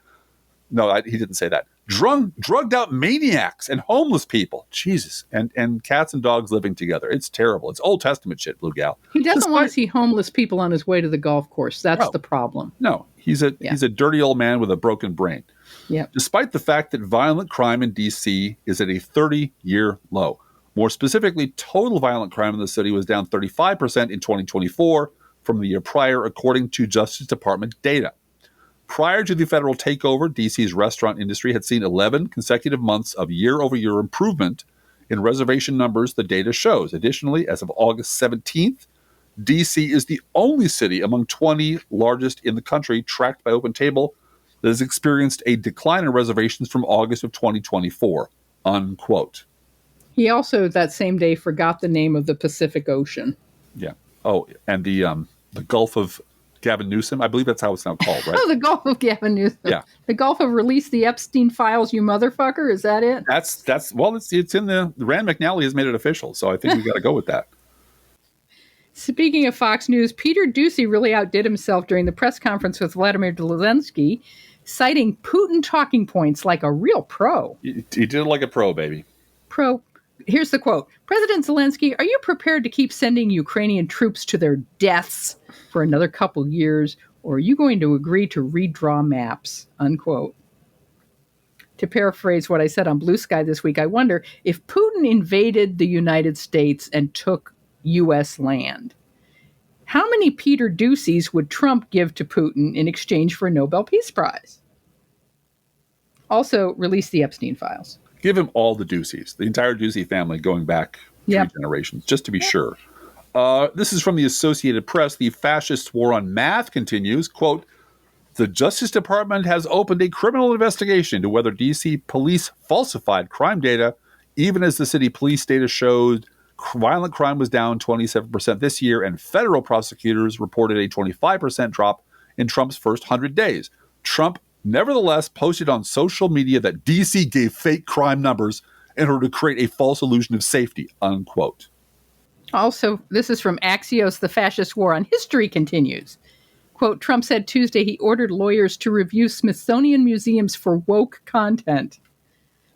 No, he didn't say that. Drugged out maniacs and homeless people. Jesus. And cats and dogs living together. It's terrible. It's Old Testament shit, Blue Gal. He doesn't want to see homeless people on his way to the golf course. That's the problem. No, he's a dirty old man with a broken brain. Yeah. Despite the fact that violent crime in D.C. is at a 30-year low. More specifically, total violent crime in the city was down 35% in 2024 from the year prior, according to Justice Department data. Prior to the federal takeover, D.C.'s restaurant industry had seen 11 consecutive months of year-over-year improvement in reservation numbers, the data shows. Additionally, as of August 17th, D.C. is the only city among 20 largest in the country, tracked by Open Table, that has experienced a decline in reservations from August of 2024, unquote. He also, that same day, forgot the name of the Pacific Ocean. Yeah. Oh, and the Gulf of Gavin Newsom. I believe that's how it's now called, right? Oh, the Gulf of Gavin Newsom. Yeah. The Gulf of Release the Epstein Files, you motherfucker. Is that it? It's in the Rand McNally has made it official, so I think we got to go with that. Speaking of Fox News, Peter Doocy really outdid himself during the press conference with Vladimir Zelensky, citing Putin talking points like a real pro. He did it like a pro, baby. Pro. Here's the quote. President Zelensky, are you prepared to keep sending Ukrainian troops to their deaths for another couple years, or are you going to agree to redraw maps? Unquote. To paraphrase what I said on Blue Sky this week, I wonder if Putin invaded the United States and took U.S. land, how many Peter Doocy's would Trump give to Putin in exchange for a Nobel Peace Prize? Also, release the Epstein files. Give him all the Doocy's, the entire Doocy family going back 3 generations, just to be sure. This is from the Associated Press. The fascist war on math continues. Quote, the Justice Department has opened a criminal investigation into whether D.C. police falsified crime data, even as the city police data showed violent crime was down 27% this year, and federal prosecutors reported a 25% drop in Trump's first 100 days. Trump nevertheless posted on social media that D.C. gave fake crime numbers in order to create a false illusion of safety, unquote. Also, this is from Axios, the fascist war on history continues. Quote, Trump said Tuesday he ordered lawyers to review Smithsonian museums for woke content.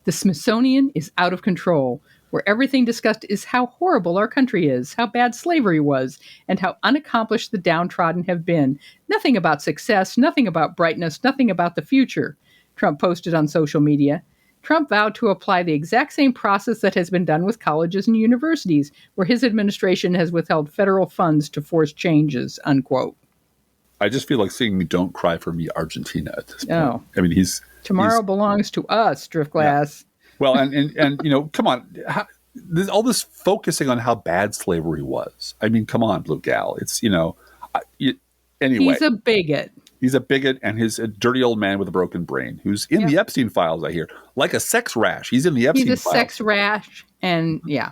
The Smithsonian is out of control, where everything discussed is how horrible our country is, how bad slavery was, and how unaccomplished the downtrodden have been. Nothing about success, nothing about brightness, nothing about the future, Trump posted on social media. Trump vowed to apply the exact same process that has been done with colleges and universities, where his administration has withheld federal funds to force changes, unquote. I just feel like seeing me Don't Cry for Me Argentina at this point. Oh. I mean, Tomorrow belongs to us, Driftglass. Yeah. Well, and come on. All this focusing on how bad slavery was. I mean, come on, Blue Gal. It's, anyway. He's a bigot. He's a bigot, and he's a dirty old man with a broken brain who's in the Epstein files, I hear. Like a sex rash. He's in the Epstein files. He's a sex rash, and yeah.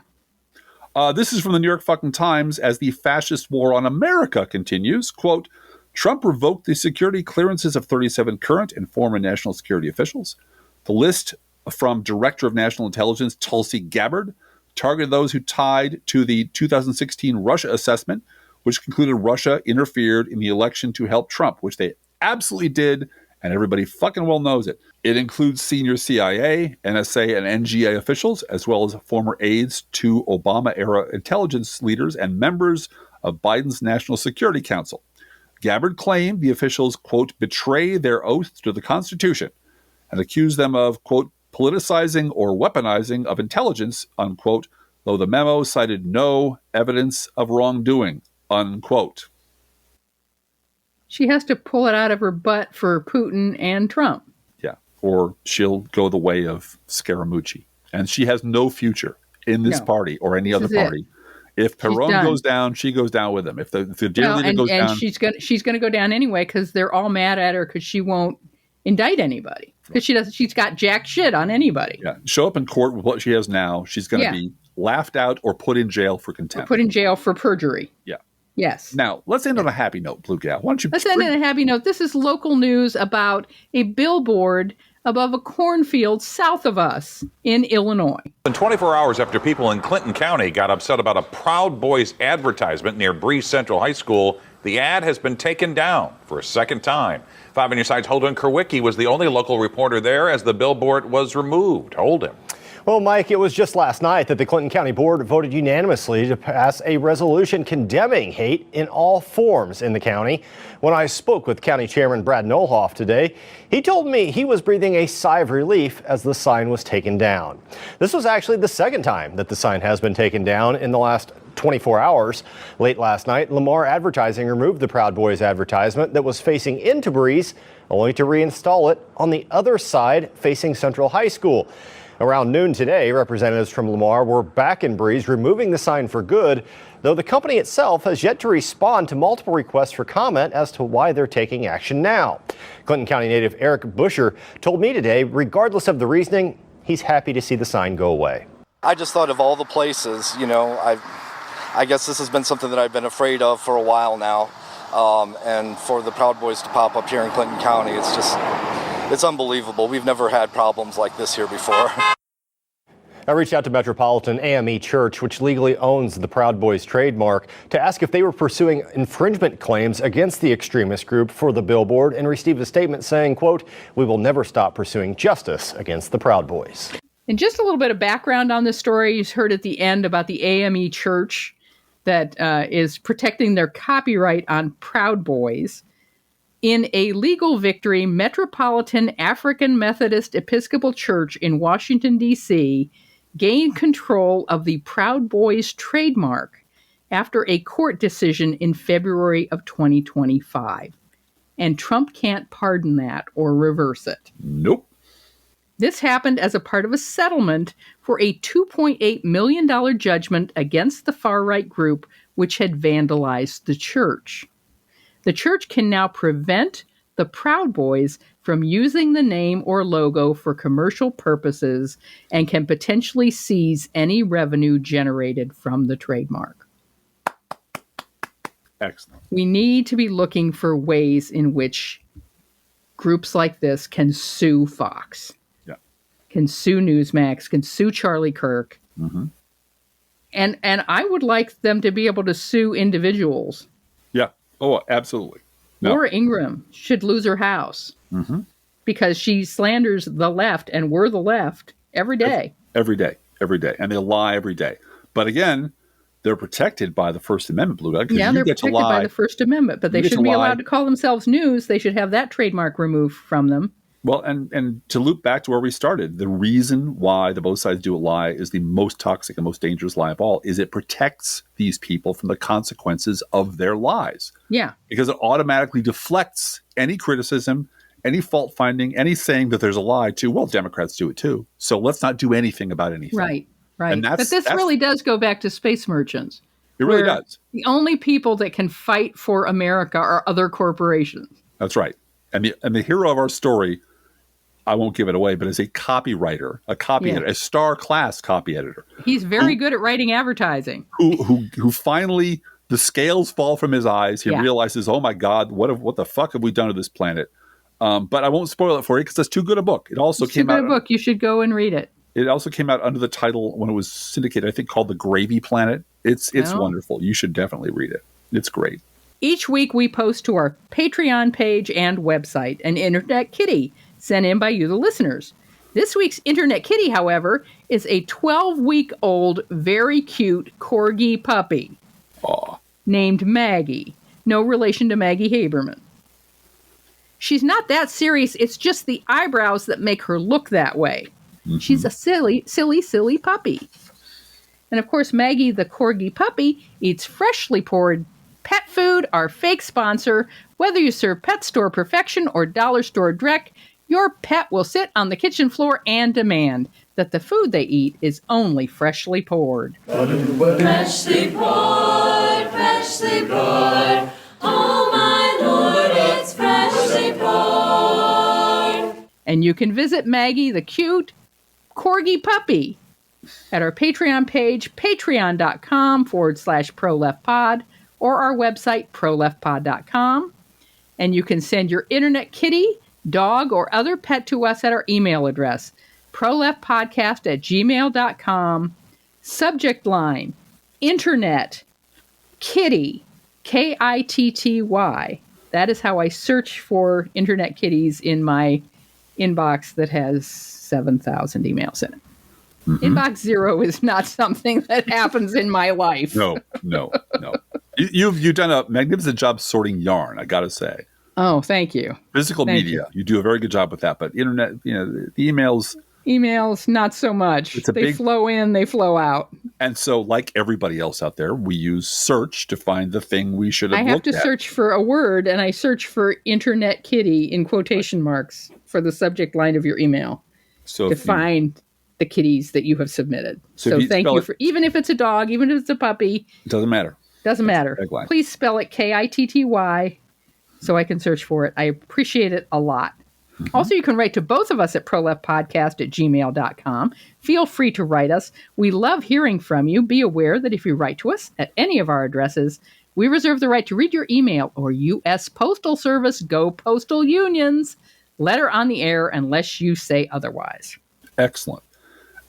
This is from the New York fucking Times as the fascist war on America continues. Quote, Trump revoked the security clearances of 37 current and former national security officials. The list from Director of National Intelligence Tulsi Gabbard targeted those who tied to the 2016 Russia assessment, which concluded Russia interfered in the election to help Trump, which they absolutely did, and everybody fucking well knows it. It includes senior CIA, NSA, and NGA officials, as well as former aides to Obama-era intelligence leaders and members of Biden's National Security Council. Gabbard claimed the officials, quote, betray their oath to the Constitution and accused them of, quote, politicizing or weaponizing of intelligence, unquote, though the memo cited no evidence of wrongdoing, unquote. She has to pull it out of her butt for Putin and Trump. Yeah, or she'll go the way of Scaramucci. And she has no future in this party or any other party. If Perón goes down, she goes down with him. If the jail leader goes down, she's going to go down anyway because they're all mad at her because she won't indict anybody because she's got jack shit on anybody. Yeah, show up in court with what she has now. She's going to be laughed out or put in jail for contempt. Or put in jail for perjury. Yeah. Yes. Now let's end on a happy note, Blue Gal. Why don't you? Let's end on a happy note. This is local news about a billboard above a cornfield south of us in Illinois. In 24 hours after people in Clinton County got upset about a Proud Boys advertisement near Breeze Central High School, the ad has been taken down for a second time. 5 on your side's Holden Kerwicki was the only local reporter there as the billboard was removed. Holden. Well, Mike, it was just last night that the Clinton County Board voted unanimously to pass a resolution condemning hate in all forms in the county. When I spoke with County Chairman Brad Nolhoff today, he told me he was breathing a sigh of relief as the sign was taken down. This was actually the second time that the sign has been taken down in the last 24 hours. Late last night, Lamar Advertising removed the Proud Boys advertisement that was facing into Breeze, only to reinstall it on the other side facing Central High School. Around noon today, representatives from Lamar were back in Breeze removing the sign for good, though the company itself has yet to respond to multiple requests for comment as to why they're taking action now. Clinton County native Eric Busher told me today, regardless of the reasoning, he's happy to see the sign go away. I just thought of all the places, I guess this has been something that I've been afraid of for a while now. And for the Proud Boys to pop up here in Clinton County, it's unbelievable. We've never had problems like this here before. I reached out to Metropolitan AME Church, which legally owns the Proud Boys trademark, to ask if they were pursuing infringement claims against the extremist group for the billboard, and received a statement saying, quote, we will never stop pursuing justice against the Proud Boys. And just a little bit of background on this story. You heard at the end about the AME Church that is protecting their copyright on Proud Boys. In a legal victory, Metropolitan African Methodist Episcopal Church in Washington, D.C. gained control of the Proud Boys trademark after a court decision in February of 2025. And Trump can't pardon that or reverse it. Nope. This happened as a part of a settlement for a $2.8 million judgment against the far-right group which had vandalized the church. The church can now prevent the Proud Boys from using the name or logo for commercial purposes and can potentially seize any revenue generated from the trademark. Excellent. We need to be looking for ways in which groups like this can sue Fox, can sue Newsmax, can sue Charlie Kirk. Mm-hmm. And I would like them to be able to sue individuals. Yeah. Oh, absolutely. No. Laura Ingraham should lose her house because she slanders the left, and we're the left every day. Every day. And they lie every day. But again, they're protected by the First Amendment, Blue Dog. Yeah, they're protected by the First Amendment, but they shouldn't be allowed to call themselves news. They should have that trademark removed from them. Well, and to loop back to where we started, the reason why the Both Sides Do It lie is the most toxic and most dangerous lie of all is it protects these people from the consequences of their lies. Yeah. Because it automatically deflects any criticism, any fault finding, any saying that there's a lie to, well, Democrats do it too. So let's not do anything about anything. Right. And but this really does go back to space merchants. It really does. The only people that can fight for America are other corporations. That's right. And the hero of our story, I won't give it away, but is a copywriter, a copy editor, a star-class copy editor. He's very good at writing advertising. Who finally, the scales fall from his eyes. He realizes, oh my God, what the fuck have we done to this planet? But I won't spoil it for you because it's too good a book. It also came out. Too good a book. You should go and read it. It also came out under the title when it was syndicated, I think, called The Gravy Planet. It's wonderful. You should definitely read it. It's great. Each week we post to our Patreon page and website an Internet Kitty sent in by you, the listeners. This week's Internet Kitty, however, is a 12-week-old, very cute corgi puppy named Maggie. No relation to Maggie Haberman. She's not that serious. It's just the eyebrows that make her look that way. She's a silly, silly, silly puppy. And of course, Maggie, the corgi puppy, eats freshly poured pet food, our fake sponsor. Whether you serve Pet Store Perfection or Dollar Store Dreck, your pet will sit on the kitchen floor and demand that the food they eat is only freshly poured. Freshly poured, freshly poured. Oh my Lord, it's freshly poured. And you can visit Maggie, the cute corgi puppy, at our Patreon page, patreon.com/proleftpod, or our website, proleftpod.com. And you can send your Internet Kitty, dog, or other pet to us at our email address, proleftpodcast@gmail.com. Subject line, Internet Kitty, Kitty. That is how I search for Internet Kitties in my inbox that has 7,000 emails in it. Inbox 0 is not something that happens in my life. No. You've done a magnificent job sorting yarn, I got to say. Oh, thank you. Physical media, you do a very good job with that. But internet, the emails. Emails, not so much. They flow in, they flow out. And so, like everybody else out there, we use search to find the thing we should have looked at. I have to search for a word, and I search for Internet Kitty in quotation marks for the subject line of your email to find the kitties that you have submitted. So thank you for, even if it's a dog, even if it's a puppy. It doesn't matter. Doesn't matter. Please spell it Kitty so I can search for it. I appreciate it a lot. Also, you can write to both of us at proleftpodcast@gmail.com. Feel free to write us. We love hearing from you. Be aware that if you write to us at any of our addresses, we reserve the right to read your email or U.S. Postal Service, go Postal Unions, letter on the air unless you say otherwise. Excellent.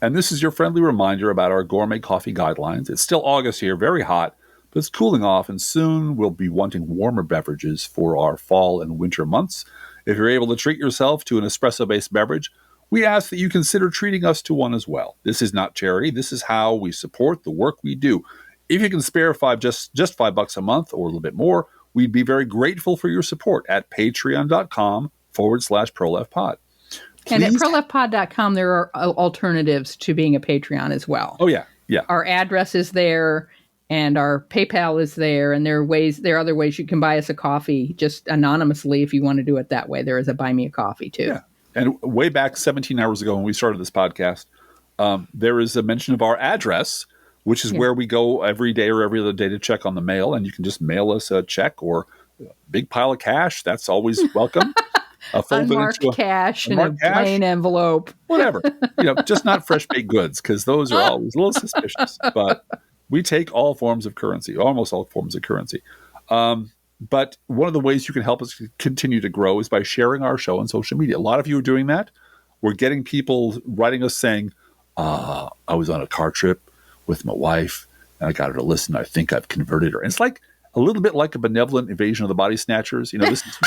And this is your friendly reminder about our gourmet coffee guidelines. It's still August here, very hot, but it's cooling off, and soon we'll be wanting warmer beverages for our fall and winter months. If you're able to treat yourself to an espresso-based beverage, we ask that you consider treating us to one as well. This is not charity. This is how we support the work we do. If you can spare just $5 a month or a little bit more, we'd be very grateful for your support at patreon.com/proleftpod. And at proleftpod.com, there are alternatives to being a Patreon as well. Oh, yeah. Our address is there, and our PayPal is there, and there are other ways you can buy us a coffee just anonymously if you want to do it that way. There is a Buy Me a Coffee, too. Yeah. And way back 17 hours ago when we started this podcast, there is a mention of our address, which is where we go every day or every other day to check on the mail, and you can just mail us a check or a big pile of cash. That's always welcome. Unmarked cash in a plain envelope. Whatever. Just not fresh baked goods, because those are always a little suspicious. But we take all forms of currency, almost all forms of currency. But one of the ways you can help us continue to grow is by sharing our show on social media. A lot of you are doing that. We're getting people writing us saying, I was on a car trip with my wife, and I got her to listen. I think I've converted her. And it's like a little bit like a benevolent invasion of the body snatchers. This is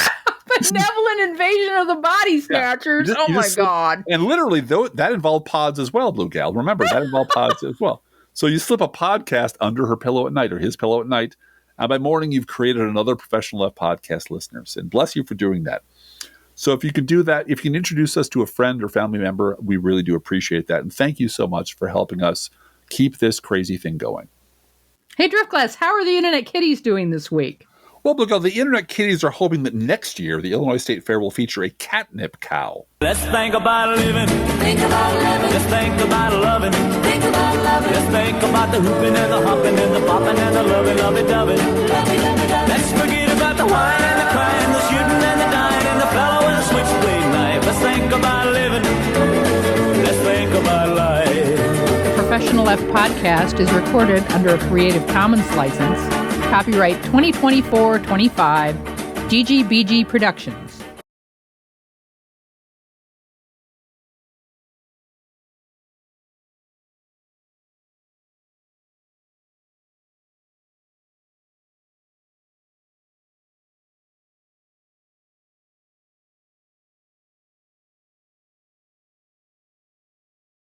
benevolent invasion of the body snatchers. You just slip, God. And literally, though, that involved pods as well, Blue Gal. Remember, that involved pods as well. So you slip a podcast under her pillow at night or his pillow at night, and by morning, you've created another Professional Left podcast listeners. And bless you for doing that. So if you can do that, if you can introduce us to a friend or family member, we really do appreciate that. And thank you so much for helping us keep this crazy thing going. Hey, Driftglass, how are the Internet Kitties doing this week? Well, Blue Gal, the Internet Kitties are hoping that next year, the Illinois State Fair will feature a catnip cow. Let's think about living. Think about living. Let's think about loving. Think about loving. Let's think about the hooping and the hopping and the popping and the loving, lovey-dovey. Let's forget about the wine and the crying, the shooting and the dying and the fellow and the switchblade knife. Let's think about living. Let's think about life. Professional Left podcast is recorded under a Creative Commons license. Copyright 2024-25, GGBG Productions.